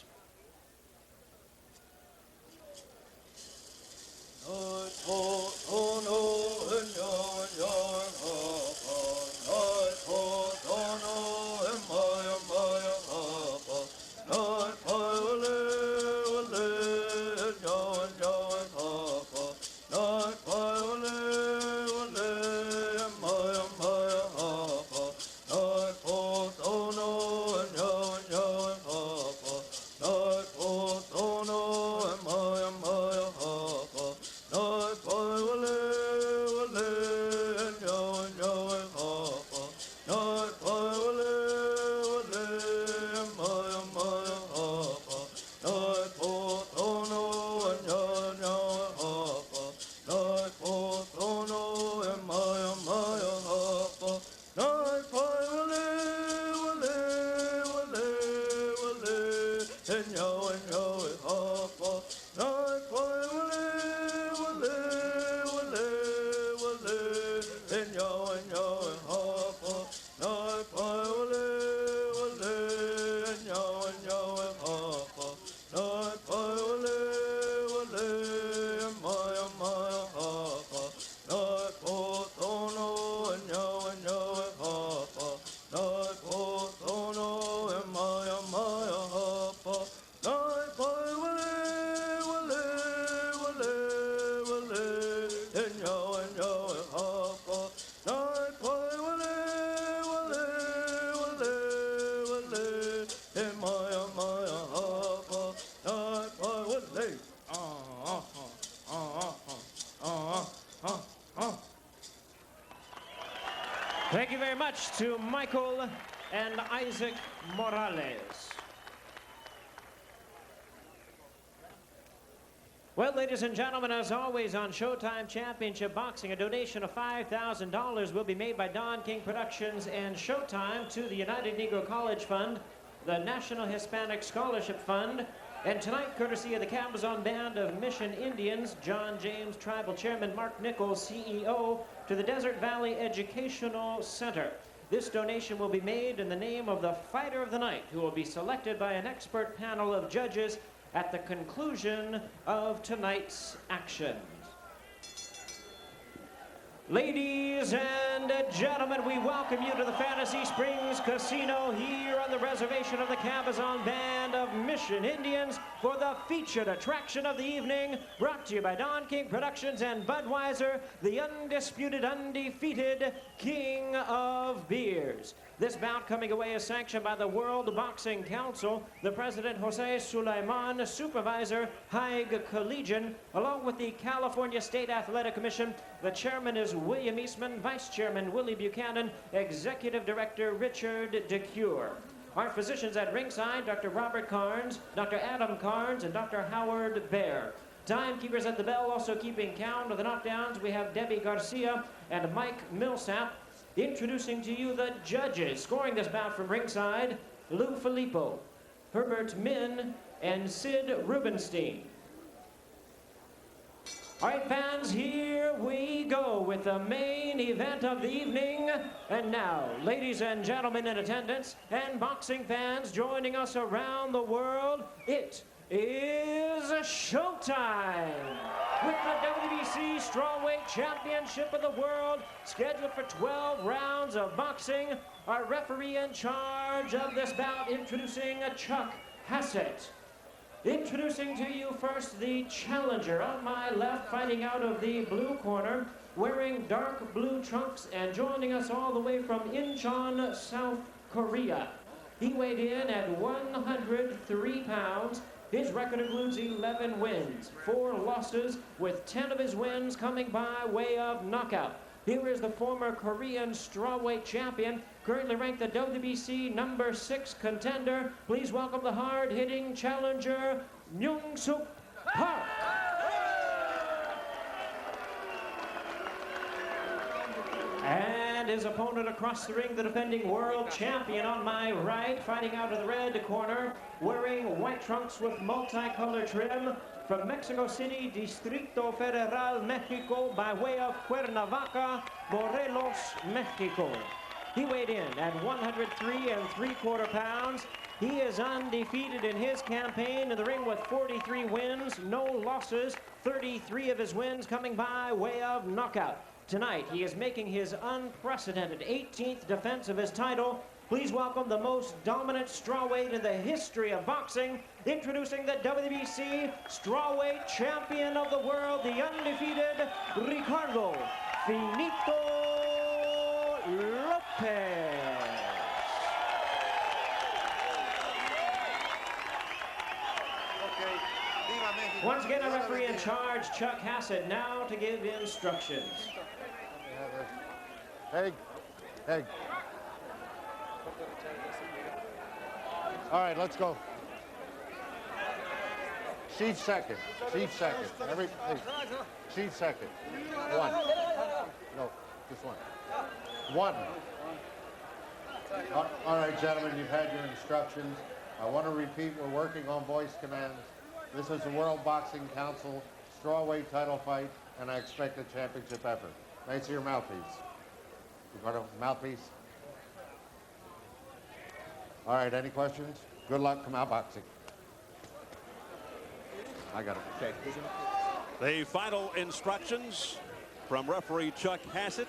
Thank you very much to Michael and Isaac Morales. Well, ladies and gentlemen, as always on Showtime Championship Boxing, a donation of $5,000 will be made by Don King Productions and Showtime to the United Negro College Fund, the National Hispanic Scholarship Fund, and tonight, courtesy of the Cabazon Band of Mission Indians, John James Tribal Chairman Mark Nichols, CEO, to the Desert Valley Educational Center. This donation will be made in the name of the Fighter of the Night, who will be selected by an expert panel of judges at the conclusion of tonight's action. Ladies and gentlemen, we welcome you to the Fantasy Springs Casino here on the reservation of the Cabazon Band of Mission Indians for the featured attraction of the evening, brought to you by Don King Productions and Budweiser, the undisputed, undefeated King of Beers. This bout coming away is sanctioned by the World Boxing Council, the President Jose Sulaiman, Supervisor Haig Collegian, along with the California State Athletic Commission. The chairman is William Eastman, Vice Chairman Willie Buchanan, Executive Director Richard DeCure. Our physicians at ringside, Dr. Robert Carnes, Dr. Adam Carnes, and Dr. Howard Baer. Timekeepers at the bell also keeping count of the knockdowns. We have Debbie Garcia and Mike Millsap. Introducing to you the judges scoring this bout from ringside, Lou Filippo, Herbert Min, and Sid Rubenstein. All right, fans, here we go with the main event of the evening. And now, ladies and gentlemen in attendance and boxing fans joining us around the world, it is Showtime. With the WBC Strawweight Championship of the World scheduled for 12 rounds of boxing, our referee in charge of this bout introducing Chuck Hassett. Introducing to you first the challenger on my left, fighting out of the blue corner, wearing dark blue trunks and joining us all the way from Incheon, South Korea. He weighed in at 103 pounds. His record includes 11 wins, 4 losses, with 10 of his wins coming by way of knockout. Here is the former Korean strawweight champion, currently ranked the WBC number 6 contender. Please welcome the hard-hitting challenger, Myung-Sup Park. And his opponent across the ring, the defending world champion on my right, fighting out of the red corner, wearing white trunks with multicolored trim, from Mexico City, Distrito Federal, Mexico, by way of Cuernavaca, Morelos, Mexico. He weighed in at 103 3/4 pounds. He is undefeated in his campaign in the ring with 43 wins, no losses, 33 of his wins coming by way of knockout. Tonight, he is making his unprecedented 18th defense of his title. Please welcome the most dominant strawweight in the history of boxing, introducing the WBC Strawweight Champion of the World, the undefeated Ricardo Finito Lopez. Once again, a referee in charge, Chuck Hassett, now to give instructions. Hey. All right, let's go. Chief second. Chief second. Chief second. 1. No, just 1. 1. All right, gentlemen, you've had your instructions. I want to repeat, we're working on voice commands. This is the World Boxing Council strawweight title fight, and I expect a championship effort. May I see your mouthpiece? Ricardo, mouthpiece. All right, any questions? Good luck, come out boxing. I got it. Okay. The final instructions from referee Chuck Hassett.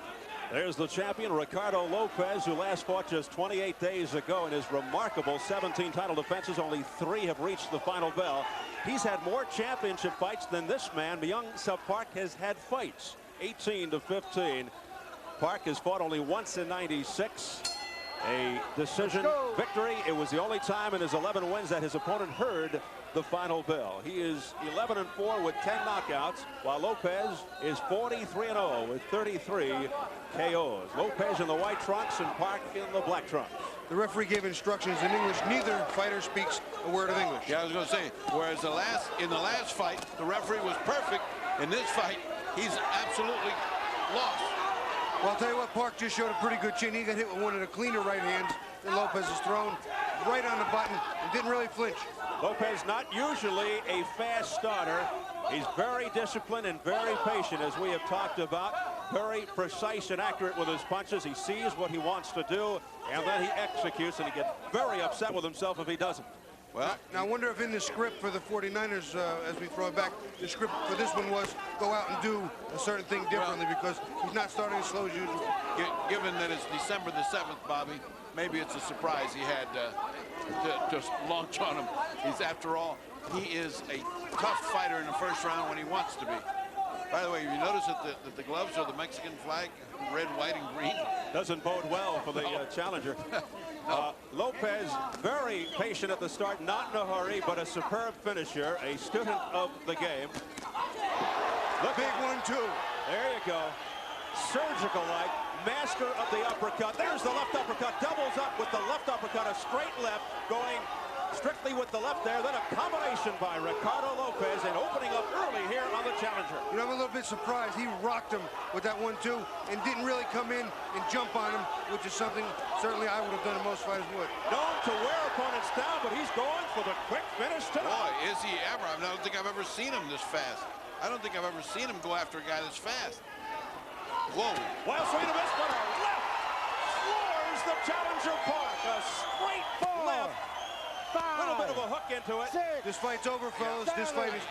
There's the champion, Ricardo Lopez, who last fought just 28 days ago. In his remarkable 17 title defenses, only 3 have reached the final bell. He's had more championship fights than this man, Myung-Sup Park, has had fights, 18-15. Park has fought only once in 96. A decision victory. It was the only time in his 11 wins that his opponent heard the final bell. He is 11-4 with 10 knockouts, while Lopez is 43-0 with 33 KOs. Lopez in the white trunks and Park in the black trunks. The referee gave instructions in English. Neither fighter speaks a word of English. Yeah, I was going to say, whereas in the last fight, the referee was perfect. In this fight, he's absolutely lost. Well, I'll tell you what, Park just showed a pretty good chin. He got hit with one of the cleaner right hands that Lopez has thrown right on the button and didn't really flinch. Lopez not usually a fast starter. He's very disciplined and very patient, as we have talked about. Very precise and accurate with his punches. He sees what he wants to do, and then he executes, and he gets very upset with himself if he doesn't. Well, now I wonder if in the script for the 49ers, as we throw it back, the script for this one was go out and do a certain thing differently, because he's not starting as slow as usual. Given that it's December the 7th, Bobby, maybe it's a surprise he had to launch on him. After all, he is a tough fighter in the first round when he wants to be. By the way, you notice that the gloves are the Mexican flag, red, white, and green. Doesn't bode well for the challenger. Lopez, very patient at the start, not in a hurry, but a superb finisher, a student of the game. The big 1-2. There you go. Surgical-like, master of the uppercut. There's the left uppercut, doubles up with the left uppercut, a straight left, going strictly with the left there, then a combination by Ricardo Lopez, and opening up early here on the challenger. You know, I'm a little bit surprised. He rocked him with that 1-2 and didn't really come in and jump on him, which is something certainly I would have done and most fighters would. Known to wear opponents down, but he's going for the quick finish tonight. Boy, is he ever. I don't think I've ever seen him this fast. I don't think I've ever seen him go after a guy this fast. Whoa. Wild swing and a miss, but a left floors the challenger Park. A straight left Little bit of a hook into it. This fight's over, fellas. This fight is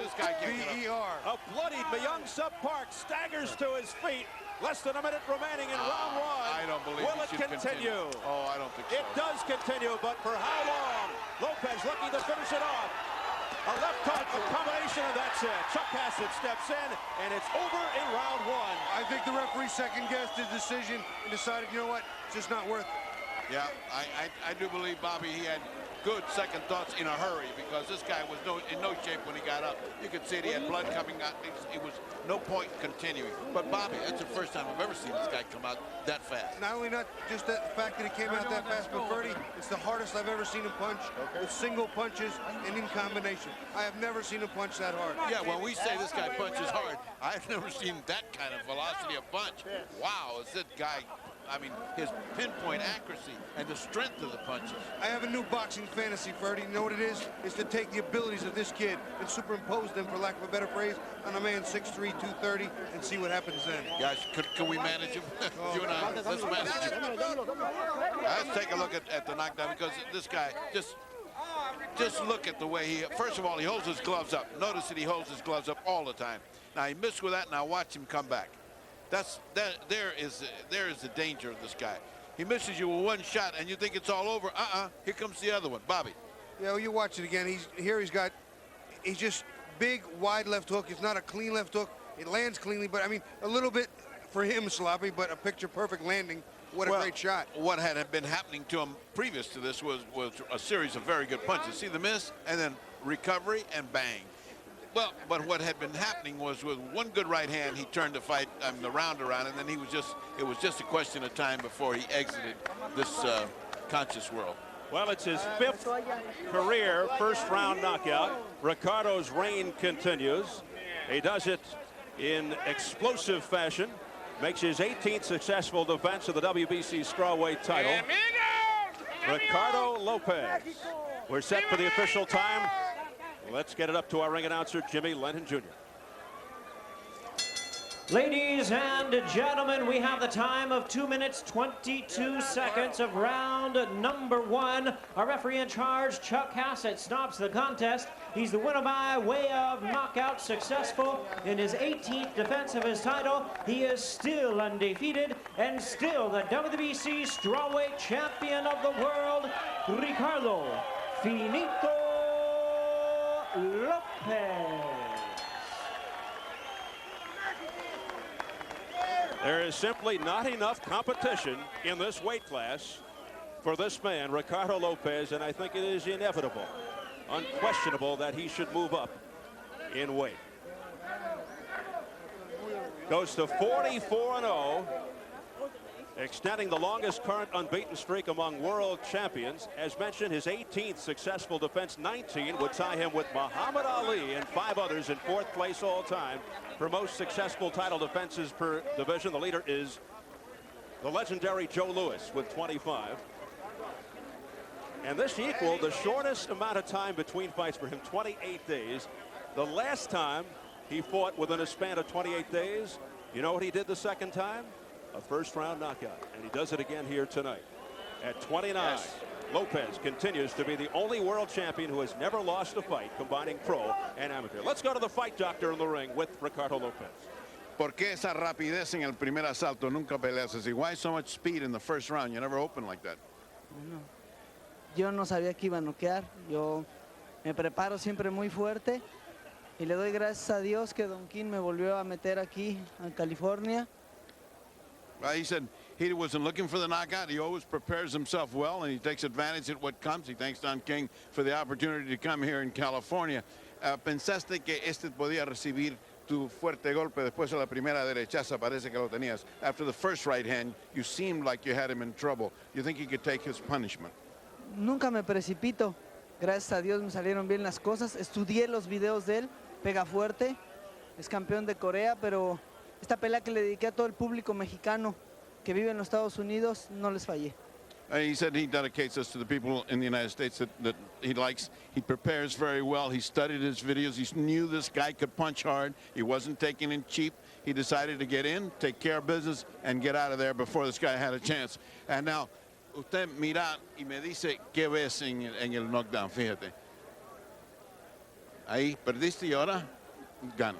This guy can't get up. A bloodied Myung-Sup Park staggers to his feet. Less than a minute remaining in round one. I don't believe Will it continue? Oh, I don't think so. It does continue, but for how long? Lopez looking to finish it off. A left hook, a combination, and that's it. Chuck Hassett steps in, and it's over in round one. I think the referee second-guessed his decision and decided, you know what, it's just not worth it. Yeah, I do believe, Bobby, he had good second thoughts in a hurry because this guy was in no shape when he got up. You could see it, he had blood coming out. It was no point continuing. But, Bobby, that's the first time I've ever seen this guy come out that fast. Not only not just the fact that he came out that fast, but Ferdy, it's the hardest I've ever seen him punch with single punches and in combination. I have never seen him punch that hard. Yeah, when we say this guy punches hard, I've never seen that kind of velocity of punch. Wow, is that guy... I mean, his pinpoint accuracy and the strength of the punches. I have a new boxing fantasy, Ferdy. You know what it is? Is to take the abilities of this kid and superimpose them, for lack of a better phrase, on a man 6'3", 230, and see what happens then. Guys, can we manage him? You and I, let's manage him. Let's take a look at the knockdown, because this guy, just look at the way he, first of all, he holds his gloves up. Notice that he holds his gloves up all the time. Now, he missed with that, now watch him come back. There is the danger of this guy. He misses you with one shot and you think it's all over. Here comes the other one. Bobby. Yeah, well, you watch it again. He's just big, wide left hook. It's not a clean left hook. It lands cleanly, but I mean, a little bit for him sloppy, but a picture perfect landing. What a great shot. What had been happening to him previous to this was a series of very good punches. See the miss and then recovery and bang. Well, but what had been happening was with one good right hand, he turned the fight, the round around, and then it was just a question of time before he exited this conscious world. Well, it's his 5th career first-round knockout. Ricardo's reign continues. He does it in explosive fashion. Makes his 18th successful defense of the WBC strawweight title. Ricardo Lopez. We're set for the official time. Let's get it up to our ring announcer, Jimmy Lennon Jr. Ladies and gentlemen, we have the time of 2 minutes, 22 seconds of round number one. Our referee in charge, Chuck Hassett, stops the contest. He's the winner by way of knockout, successful in his 18th defense of his title. He is still undefeated and still the WBC strawweight champion of the world, Ricardo Finito Lopez. There is simply not enough competition in this weight class for this man, Ricardo Lopez, and I think it is inevitable, unquestionable, that he should move up in weight. Goes to 44-0, extending the longest current unbeaten streak among world champions. As mentioned, his 18th successful defense, 19, would tie him with Muhammad Ali and 5 others in 4th place all time for most successful title defenses per division. The leader is the legendary Joe Louis with 25. And this equaled the shortest amount of time between fights for him, 28 days. The last time he fought within a span of 28 days, you know what he did the second time? A first-round knockout, and he does it again here tonight. At 29, yes. Lopez continues to be the only world champion who has never lost a fight combining pro and amateur. Let's go to the fight doctor in the ring with Ricardo Lopez. ¿Por qué esa rapidez en el primer asalto? Nunca peleas así. Why so much speed in the first round? You never open like that. Bueno, yo no sabía que iba a noquear. Yo me preparo siempre muy fuerte y le doy gracias a Dios que Don King me volvió a meter aquí en California. He said he wasn't looking for the knockout. He always prepares himself well, and he takes advantage of what comes. He thanks Don King for the opportunity to come here in California. ¿Pensaste que este podía recibir tu fuerte golpe después de la primera derechaza? Parece que lo tenías. After the first right hand, you seemed like you had him in trouble. You think he could take his punishment? Nunca me precipito. Gracias a Dios me salieron bien las cosas. Estudié los videos de él. Pega fuerte. Es campeón de Corea, pero esta pelea que le dediqué a todo el público mexicano que vive en los Estados Unidos, no les fallé. He said he dedicates us to the people in the United States that he likes. He prepares very well. He studied his videos. He knew this guy could punch hard. He wasn't taking it cheap. He decided to get in, take care of business, and get out of there before this guy had a chance. And now, usted mira y me dice qué ves en el knockdown, fíjate. Ahí perdiste y ahora gana.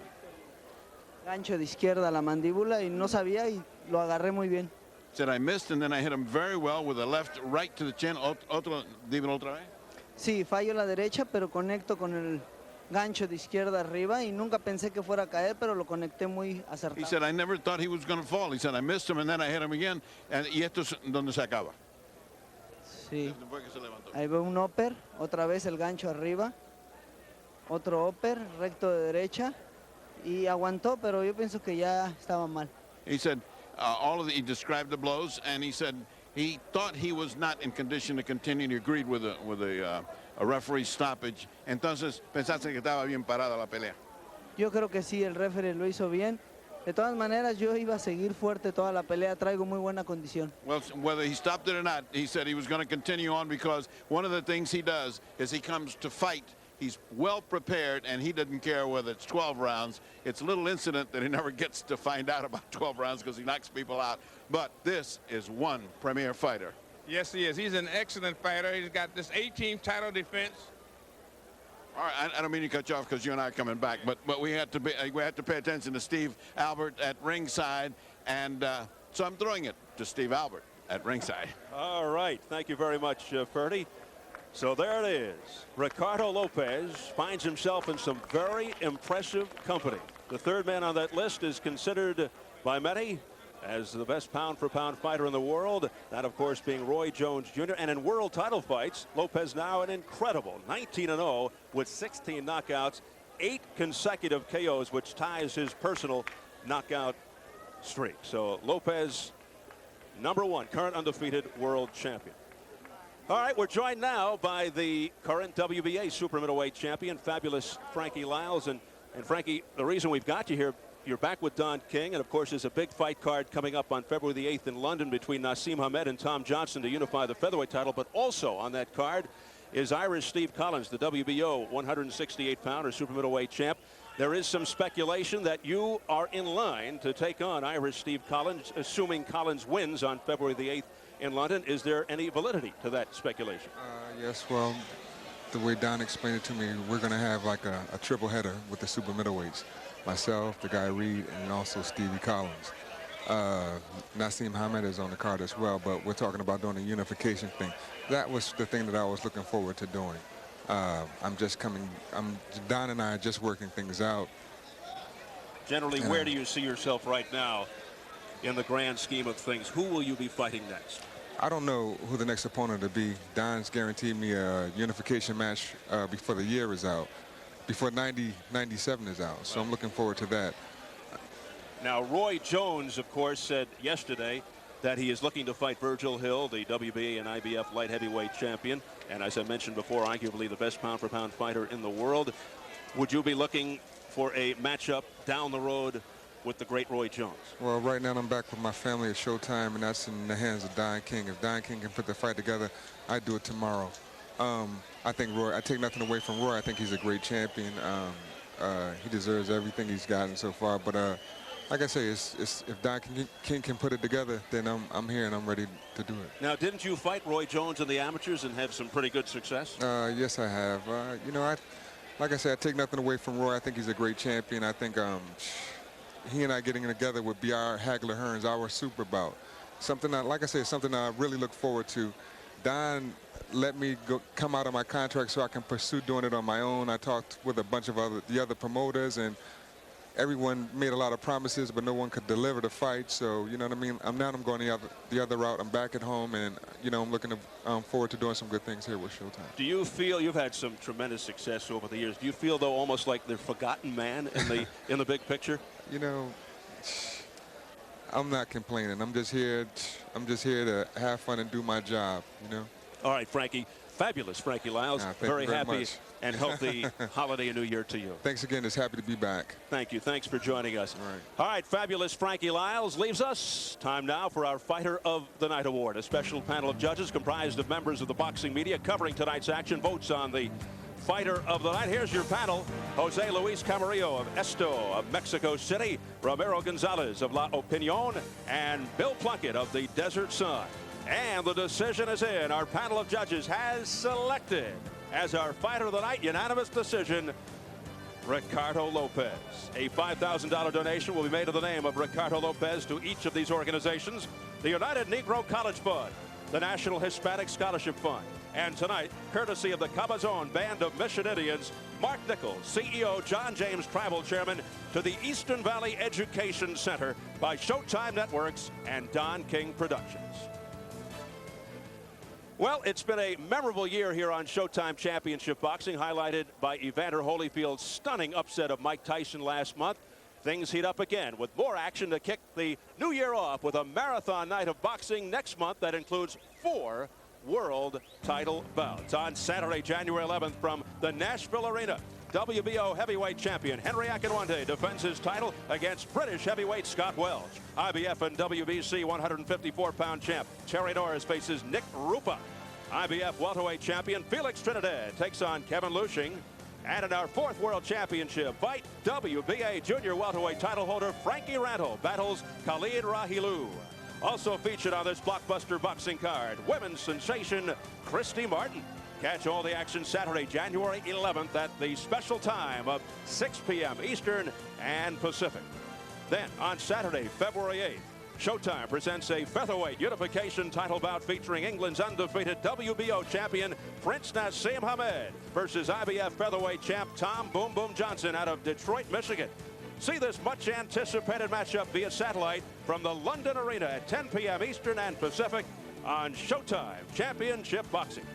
Gancho de izquierda a la mandíbula y no sabía y lo agarré muy bien. Said I missed and then I hit him very well with a left right to the chin. Dímelo otra vez. Sí, fallo la derecha, pero conecto con el gancho de izquierda arriba y nunca pensé que fuera a caer, pero lo conecté muy acertado. He said I never thought he was going to fall. He said I missed him and then I hit him again. Y esto es donde se acaba. Sí. Ahí veo un upper, otra vez el gancho arriba. Otro upper, recto de derecha. Y aguantó, pero yo pienso que ya estaba mal. He said he described the blows and he said he thought he was not in condition to continue. He agreed with a referee stoppage. Entonces pensaste que estaba bien parada la pelea. Yo creo que sí, el referee lo hizo bien. De todas maneras, yo iba a seguir fuerte toda la pelea. Traigo muy buena condición. Well, whether he stopped it or not, he said he was going to continue on because one of the things he does is he comes to fight. He's well prepared, and he doesn't care whether it's 12 rounds. It's a little incident that he never gets to find out about 12 rounds because he knocks people out. But this is one premier fighter. Yes, he is. He's an excellent fighter. He's got this 18th title defense. All right, I don't mean to cut you off because you and I are coming back, but we had to pay attention to Steve Albert at ringside, and so I'm throwing it to Steve Albert at ringside. All right, thank you very much, Ferdy. So there it is. Ricardo Lopez finds himself in some very impressive company. The third man on that list is considered by many as the best pound-for-pound fighter in the world. That, of course, being Roy Jones Jr. And in world title fights, Lopez now an incredible 19-0 with 16 knockouts, 8 consecutive KOs, which ties his personal knockout streak. So Lopez, #1, current undefeated world champion. All right, we're joined now by the current WBA super middleweight champion, fabulous Frankie Lyles. And Frankie, the reason we've got you here, you're back with Don King, and of course there's a big fight card coming up on February the 8th in London between Naseem Hamed and Tom Johnson to unify the featherweight title. But also on that card is Irish Steve Collins, the WBO 168-pounder super middleweight champ. There is some speculation that you are in line to take on Irish Steve Collins, assuming Collins wins on February the 8th in London. Is there any validity to that speculation? Yes, well, the way Don explained it to me, we're going to have like a triple header with the super middleweights. Myself, the guy Reed, and also Stevie Collins. Naseem Hamed is on the card as well, but we're talking about doing a unification thing. That was the thing that I was looking forward to doing. Don and I are just working things out. Generally, where do you see yourself right now in the grand scheme of things? Who will you be fighting next? I don't know who the next opponent will be. Don's guaranteed me a unification match before the year is out, before 97 is out. So I'm looking forward to that. Now, Roy Jones, of course, said yesterday that he is looking to fight Virgil Hill, the WBA and IBF light heavyweight champion, and as I mentioned before, arguably the best pound-for-pound fighter in the world. Would you be looking for a matchup down the road with the great Roy Jones? Well, right now I'm back with my family at Showtime, and that's in the hands of Don King. If Don King can put the fight together, I'd do it tomorrow. I think Roy, I take nothing away from Roy. I think he's a great champion. He deserves everything he's gotten so far. But like I say, if Don King can put it together, then I'm here and I'm ready to do it. Now, didn't you fight Roy Jones in the amateurs and have some pretty good success? Yes, I have. You know, like I said, I take nothing away from Roy. I think he's a great champion. I think he and I getting together would be our Hagler Hearns, our super bout. Something that, like I said, something I really look forward to. Don let me come out of my contract so I can pursue doing it on my own. I talked with a bunch of the other promoters, and everyone made a lot of promises, but no one could deliver the fight. So, you know what I mean? I'm going the other route. I'm back at home, and, you know, I'm looking forward to doing some good things here with Showtime. Do you feel you've had some tremendous success over the years? Do you feel, though, almost like the forgotten man in the big picture? You know, I'm not complaining. I'm just here to have fun and do my job, you know? All right, Frankie. Fabulous, Frankie Lyles. Very happy much. And healthy holiday and New Year to you. Thanks again. It's happy to be back. Thank you. Thanks for joining us. All right. All right, fabulous Frankie Lyles leaves us. Time now for our Fighter of the Night Award. A special panel of judges comprised of members of the boxing media covering tonight's action. Votes on the Fighter of the Night. Here's your panel. Jose Luis Camarillo of Esto of Mexico City, Ramiro Gonzalez of La Opinion, and Bill Plunkett of the Desert Sun. And the decision is in. Our panel of judges has selected as our fighter of the night, unanimous decision, Ricardo Lopez. A $5,000 donation will be made in the name of Ricardo Lopez to each of these organizations: the United Negro College Fund, the National Hispanic Scholarship Fund, and tonight, courtesy of the Cabazon Band of Mission Indians, Mark Nichols, CEO, John James Tribal Chairman, to the Eastern Valley Education Center by Showtime Networks and Don King Productions. Well, it's been a memorable year here on Showtime Championship Boxing, highlighted by Evander Holyfield's stunning upset of Mike Tyson last month. Things heat up again with more action to kick the new year off with a marathon night of boxing next month that includes 4 world title bouts. On Saturday, January 11th, from the Nashville Arena, WBO heavyweight champion Henry Akinwande defends his title against British heavyweight Scott Welch. IBF and WBC 154-pound champ Terry Norris faces Nick Rupa. IBF welterweight champion Felix Trinidad takes on Kevin Lushing. And in our 4th world championship fight, WBA junior welterweight title holder Frankie Randall battles Khalid Rahilu. Also featured on this blockbuster boxing card, women's sensation Christy Martin. Catch all the action Saturday, January 11th at the special time of 6 p.m. Eastern and Pacific. Then on Saturday, February 8th, Showtime presents a featherweight unification title bout featuring England's undefeated WBO champion Prince Nassim Hamed versus IBF featherweight champ Tom Boom Boom Johnson out of Detroit, Michigan. See this much anticipated matchup via satellite from the London Arena at 10 p.m. Eastern and Pacific on Showtime Championship Boxing.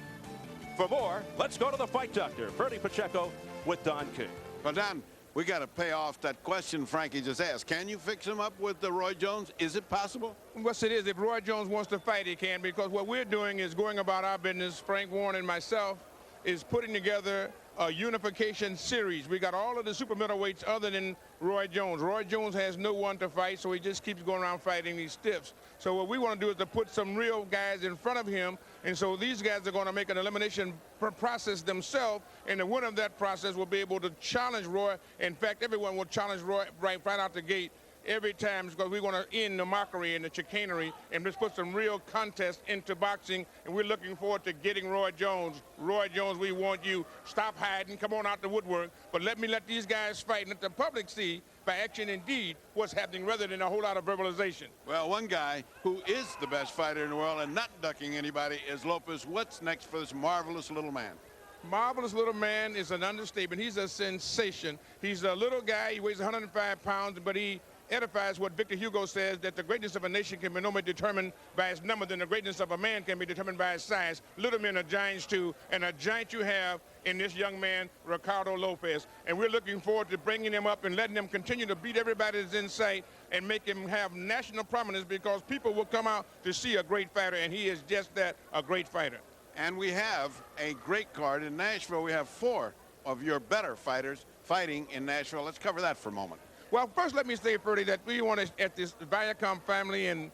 For more, let's go to the Fight Doctor, Ferdy Pacheco with Don King. Well, Don, we got to pay off that question Frankie just asked. Can you fix him up with Roy Jones? Is it possible? Yes, it is. If Roy Jones wants to fight, he can, because what we're doing is going about our business. Frank Warren and myself is putting together a unification series. We got all of the super middleweights other than Roy Jones. Roy Jones has no one to fight, so he just keeps going around fighting these stiffs. So what we want to do is to put some real guys in front of him, and so these guys are going to make an elimination process themselves, and the winner of that process will be able to challenge Roy. In fact, everyone will challenge Roy right out the gate every time, because we want to end the mockery and the chicanery and just put some real contest into boxing, and we're looking forward to getting Roy Jones. Roy Jones, we want you. Stop hiding. Come on out the woodwork. But let these guys fight and let the public see by action and deed what's happening rather than a whole lot of verbalization. Well, one guy who is the best fighter in the world and not ducking anybody is Lopez. What's next for this marvelous little man? Marvelous little man is an understatement. He's a sensation. He's a little guy. He weighs 105 pounds, but he edifies what Victor Hugo says, that the greatness of a nation can be no more determined by its number than the greatness of a man can be determined by his size. Little men are giants too, and a giant you have in this young man, Ricardo Lopez. And we're looking forward to bringing him up and letting him continue to beat everybody that's in sight and make him have national prominence, because people will come out to see a great fighter, and he is just that, a great fighter. And we have a great card in Nashville. We have 4 of your better fighters fighting in Nashville. Let's cover that for a moment. Well, first let me say, Ferdy, that we want to, at this Viacom family and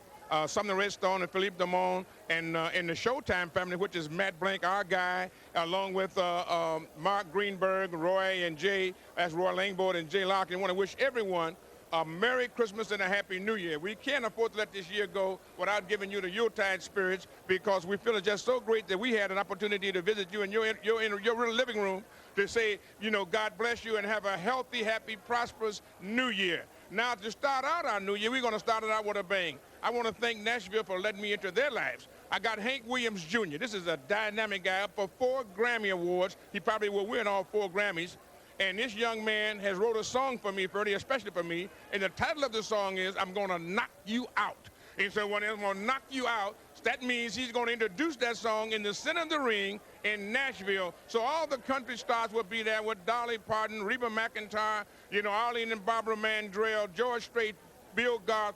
Sumner Redstone and Philippe Damone and in the Showtime family, which is Matt Blank, our guy, along with Mark Greenberg, Roy and Jay, that's Roy Langford and Jay Locke, and want to wish everyone a Merry Christmas and a Happy New Year. We can't afford to let this year go without giving you the Yuletide spirits, because we feel it's just so great that we had an opportunity to visit you in your living room to say, you know, God bless you and have a healthy, happy, prosperous New Year. Now, to start out our New Year, we're going to start it out with a bang. I want to thank Nashville for letting me into their lives. I got Hank Williams Jr. This is a dynamic guy, up for 4 Grammy Awards. He probably will win all 4 Grammys. And this young man has wrote a song for me, Ferdy, especially for me. And the title of the song is, I'm going to knock you out. And so when I'm going to knock you out, that means he's going to introduce that song in the center of the ring in Nashville. So all the country stars will be there with Dolly Parton, Reba McEntire, you know, Arlene and Barbara Mandrell, George Strait, Bill Garth,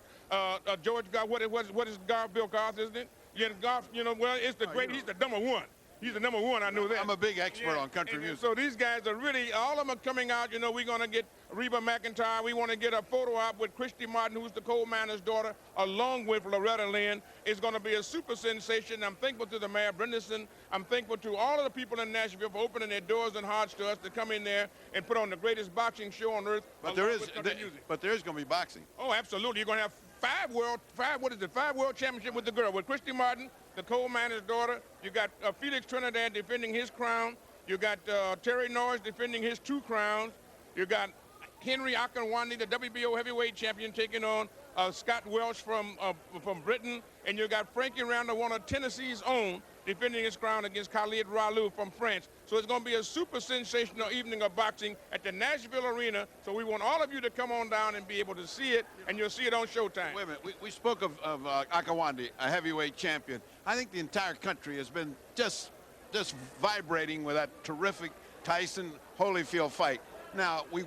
George Garth, what is Garth, Bill Garth, isn't it? Yeah, Garth, you know, well, it's the great, he's the number one. He's the number one, I know that. I'm a big expert on country music. So these guys are really, all of them are coming out. You know, we're going to get Reba McEntire. We want to get a photo op with Christy Martin, who's the coal miner's daughter, along with Loretta Lynn. It's going to be a super sensation. I'm thankful to the mayor, Brenderson. I'm thankful to all of the people in Nashville for opening their doors and hearts to us to come in there and put on the greatest boxing show on earth. But there is going to be boxing. Oh, absolutely. You're going to have five world championship with the girl, with Christy Martin, the coal miner's daughter. You got Felix Trinidad defending his crown. You got Terry Norris defending his 2 crowns. You got Henry Akinwande, the WBO heavyweight champion, taking on Scott Welch from Britain. And you got Frankie Randall, one of Tennessee's own, defending his crown against Khalid Ralou from France. So it's going to be a super sensational evening of boxing at the Nashville Arena. So we want all of you to come on down and be able to see it, and you'll see it on Showtime. Wait a minute. We spoke of Akinwande, a heavyweight champion. I think the entire country has been just vibrating with that terrific Tyson-Holyfield fight. Now, we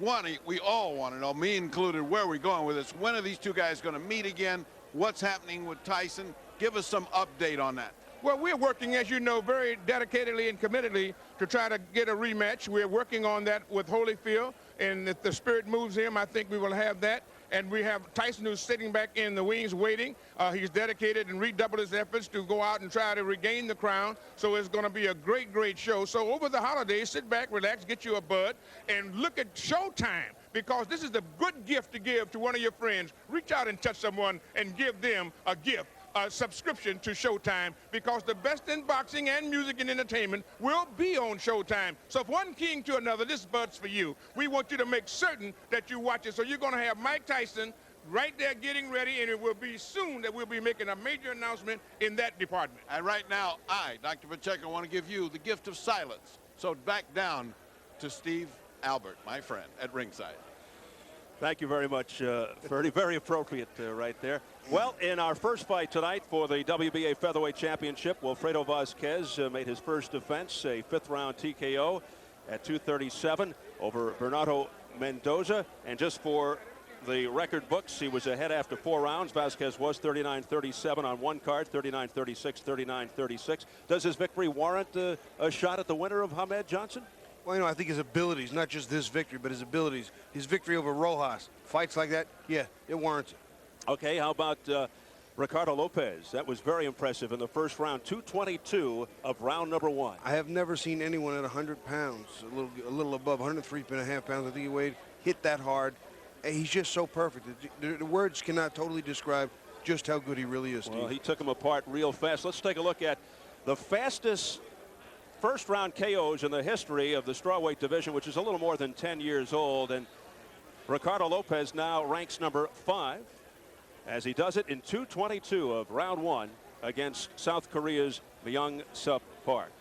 all want to know, me included, where are we going with this? When are these two guys going to meet again? What's happening with Tyson? Give us some update on that. Well, we're working, as you know, very dedicatedly and committedly to try to get a rematch. We're working on that with Holyfield, and if the spirit moves him, I think we will have that. And we have Tyson, who's sitting back in the wings waiting. He's dedicated and redoubled his efforts to go out and try to regain the crown. So it's going to be a great, great show. So over the holidays, sit back, relax, get you a bud, and look at Showtime, because this is a good gift to give to one of your friends. Reach out and touch someone and give them a gift. A subscription to Showtime, because the best in boxing and music and entertainment will be on Showtime. So if one king to another, this bud's for you. We want you to make certain that you watch it. So you're going to have Mike Tyson right there getting ready, and it will be soon that we'll be making a major announcement in that department. And right now, I, Dr. Pacheco, want to give you the gift of silence. So back down to Steve Albert, my friend, at ringside. Thank you very much, Ferdy. Very appropriate right there. Well, in our first fight tonight for the WBA Featherweight Championship, Wilfredo Vasquez made his first defense, a 5th-round TKO at 237 over Bernardo Mendoza. And just for the record books, he was ahead after 4 rounds. Vasquez was 39-37 on one card, 39-36, 39-36. Does his victory warrant a shot at the winner of Hamed Johnson? Well, you know, I think his abilities, not just this victory, but his abilities, his victory over Rojas, fights like that, yeah, it warrants it. Okay, how about Ricardo Lopez? That was very impressive in the first round, 222 of round number 1. I have never seen anyone at 100 pounds, a little above 103.5 pounds, I think he weighed, hit that hard. He's just so perfect. The words cannot totally describe just how good he really is, Steve. Well, he took him apart real fast. Let's take a look at the fastest first-round KOs in the history of the strawweight division, which is a little more than 10 years old. And Ricardo Lopez now ranks number 5 as he does it in 222 of round 1 against South Korea's Myung-Sup Park.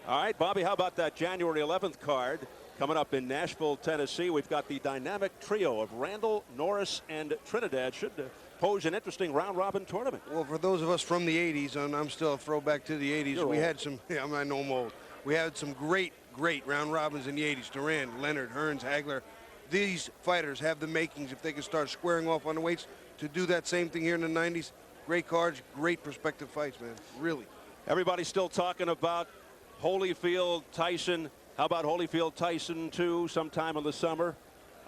All right, Bobby, how about that January 11th card coming up in Nashville, Tennessee? We've got the dynamic trio of Randall, Norris, and Trinidad. Should pose an interesting round-robin tournament. Well, for those of us from the 80s, and I'm still a throwback to the 80s, You're we old. had some, yeah, I know I'm old. We had some great round-robins in the 80s. Duran, Leonard, Hearns, Hagler. These fighters have the makings, if they can start squaring off on the weights, to do that same thing here in the 90s. Great cards, great prospective fights, man, really. Everybody's still talking about Holyfield, Tyson. How about Holyfield, Tyson, too, sometime in the summer?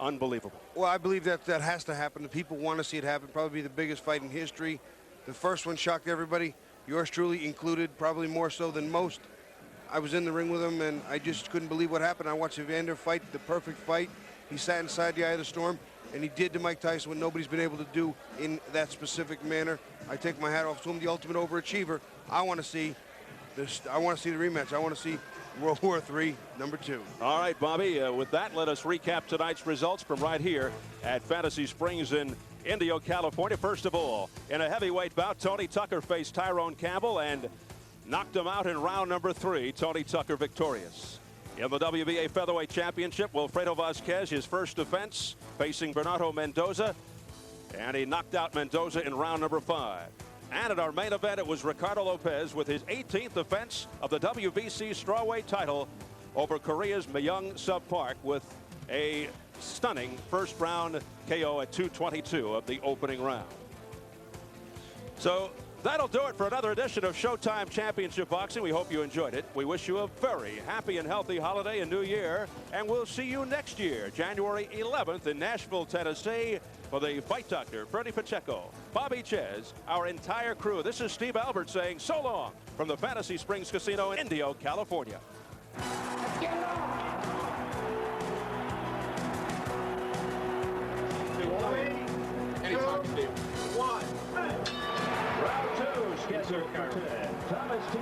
Unbelievable. Well, I believe that has to happen. The people want to see it happen. Probably be the biggest fight in history. The first one shocked everybody, yours truly included, probably more so than most. I was in the ring with him, and I just couldn't believe what happened. I watched Evander fight, the perfect fight. He sat inside the eye of the storm, and he did to Mike Tyson what nobody's been able to do in that specific manner. I take my hat off to him, the ultimate overachiever. I want to see this. I want to see the rematch. I want to see World War III, number 2. All right, Bobby, with that, let us recap tonight's results from right here at Fantasy Springs in Indio, California. First of all, in a heavyweight bout, Tony Tucker faced Tyrone Campbell and knocked him out in round number 3. Tony Tucker victorious. In the WBA Featherweight Championship, Wilfredo Vasquez, his first defense, facing Bernardo Mendoza, and he knocked out Mendoza in round number 5. And at our main event, it was Ricardo Lopez with his 18th defense of the WBC strawweight title over Korea's Myung-Sup Park with a stunning first-round KO at 222 of the opening round. So that'll do it for another edition of Showtime Championship Boxing. We hope you enjoyed it. We wish you a very happy and healthy holiday and new year, and we'll see you next year, January 11th in Nashville, Tennessee, for the Fight Doctor, Freddie Pacheco, Bobby Ches, our entire crew. This is Steve Albert saying so long from the Fantasy Springs Casino in Indio, California. Anytime, Steve. Round two, scheduled for 10. Thomas T.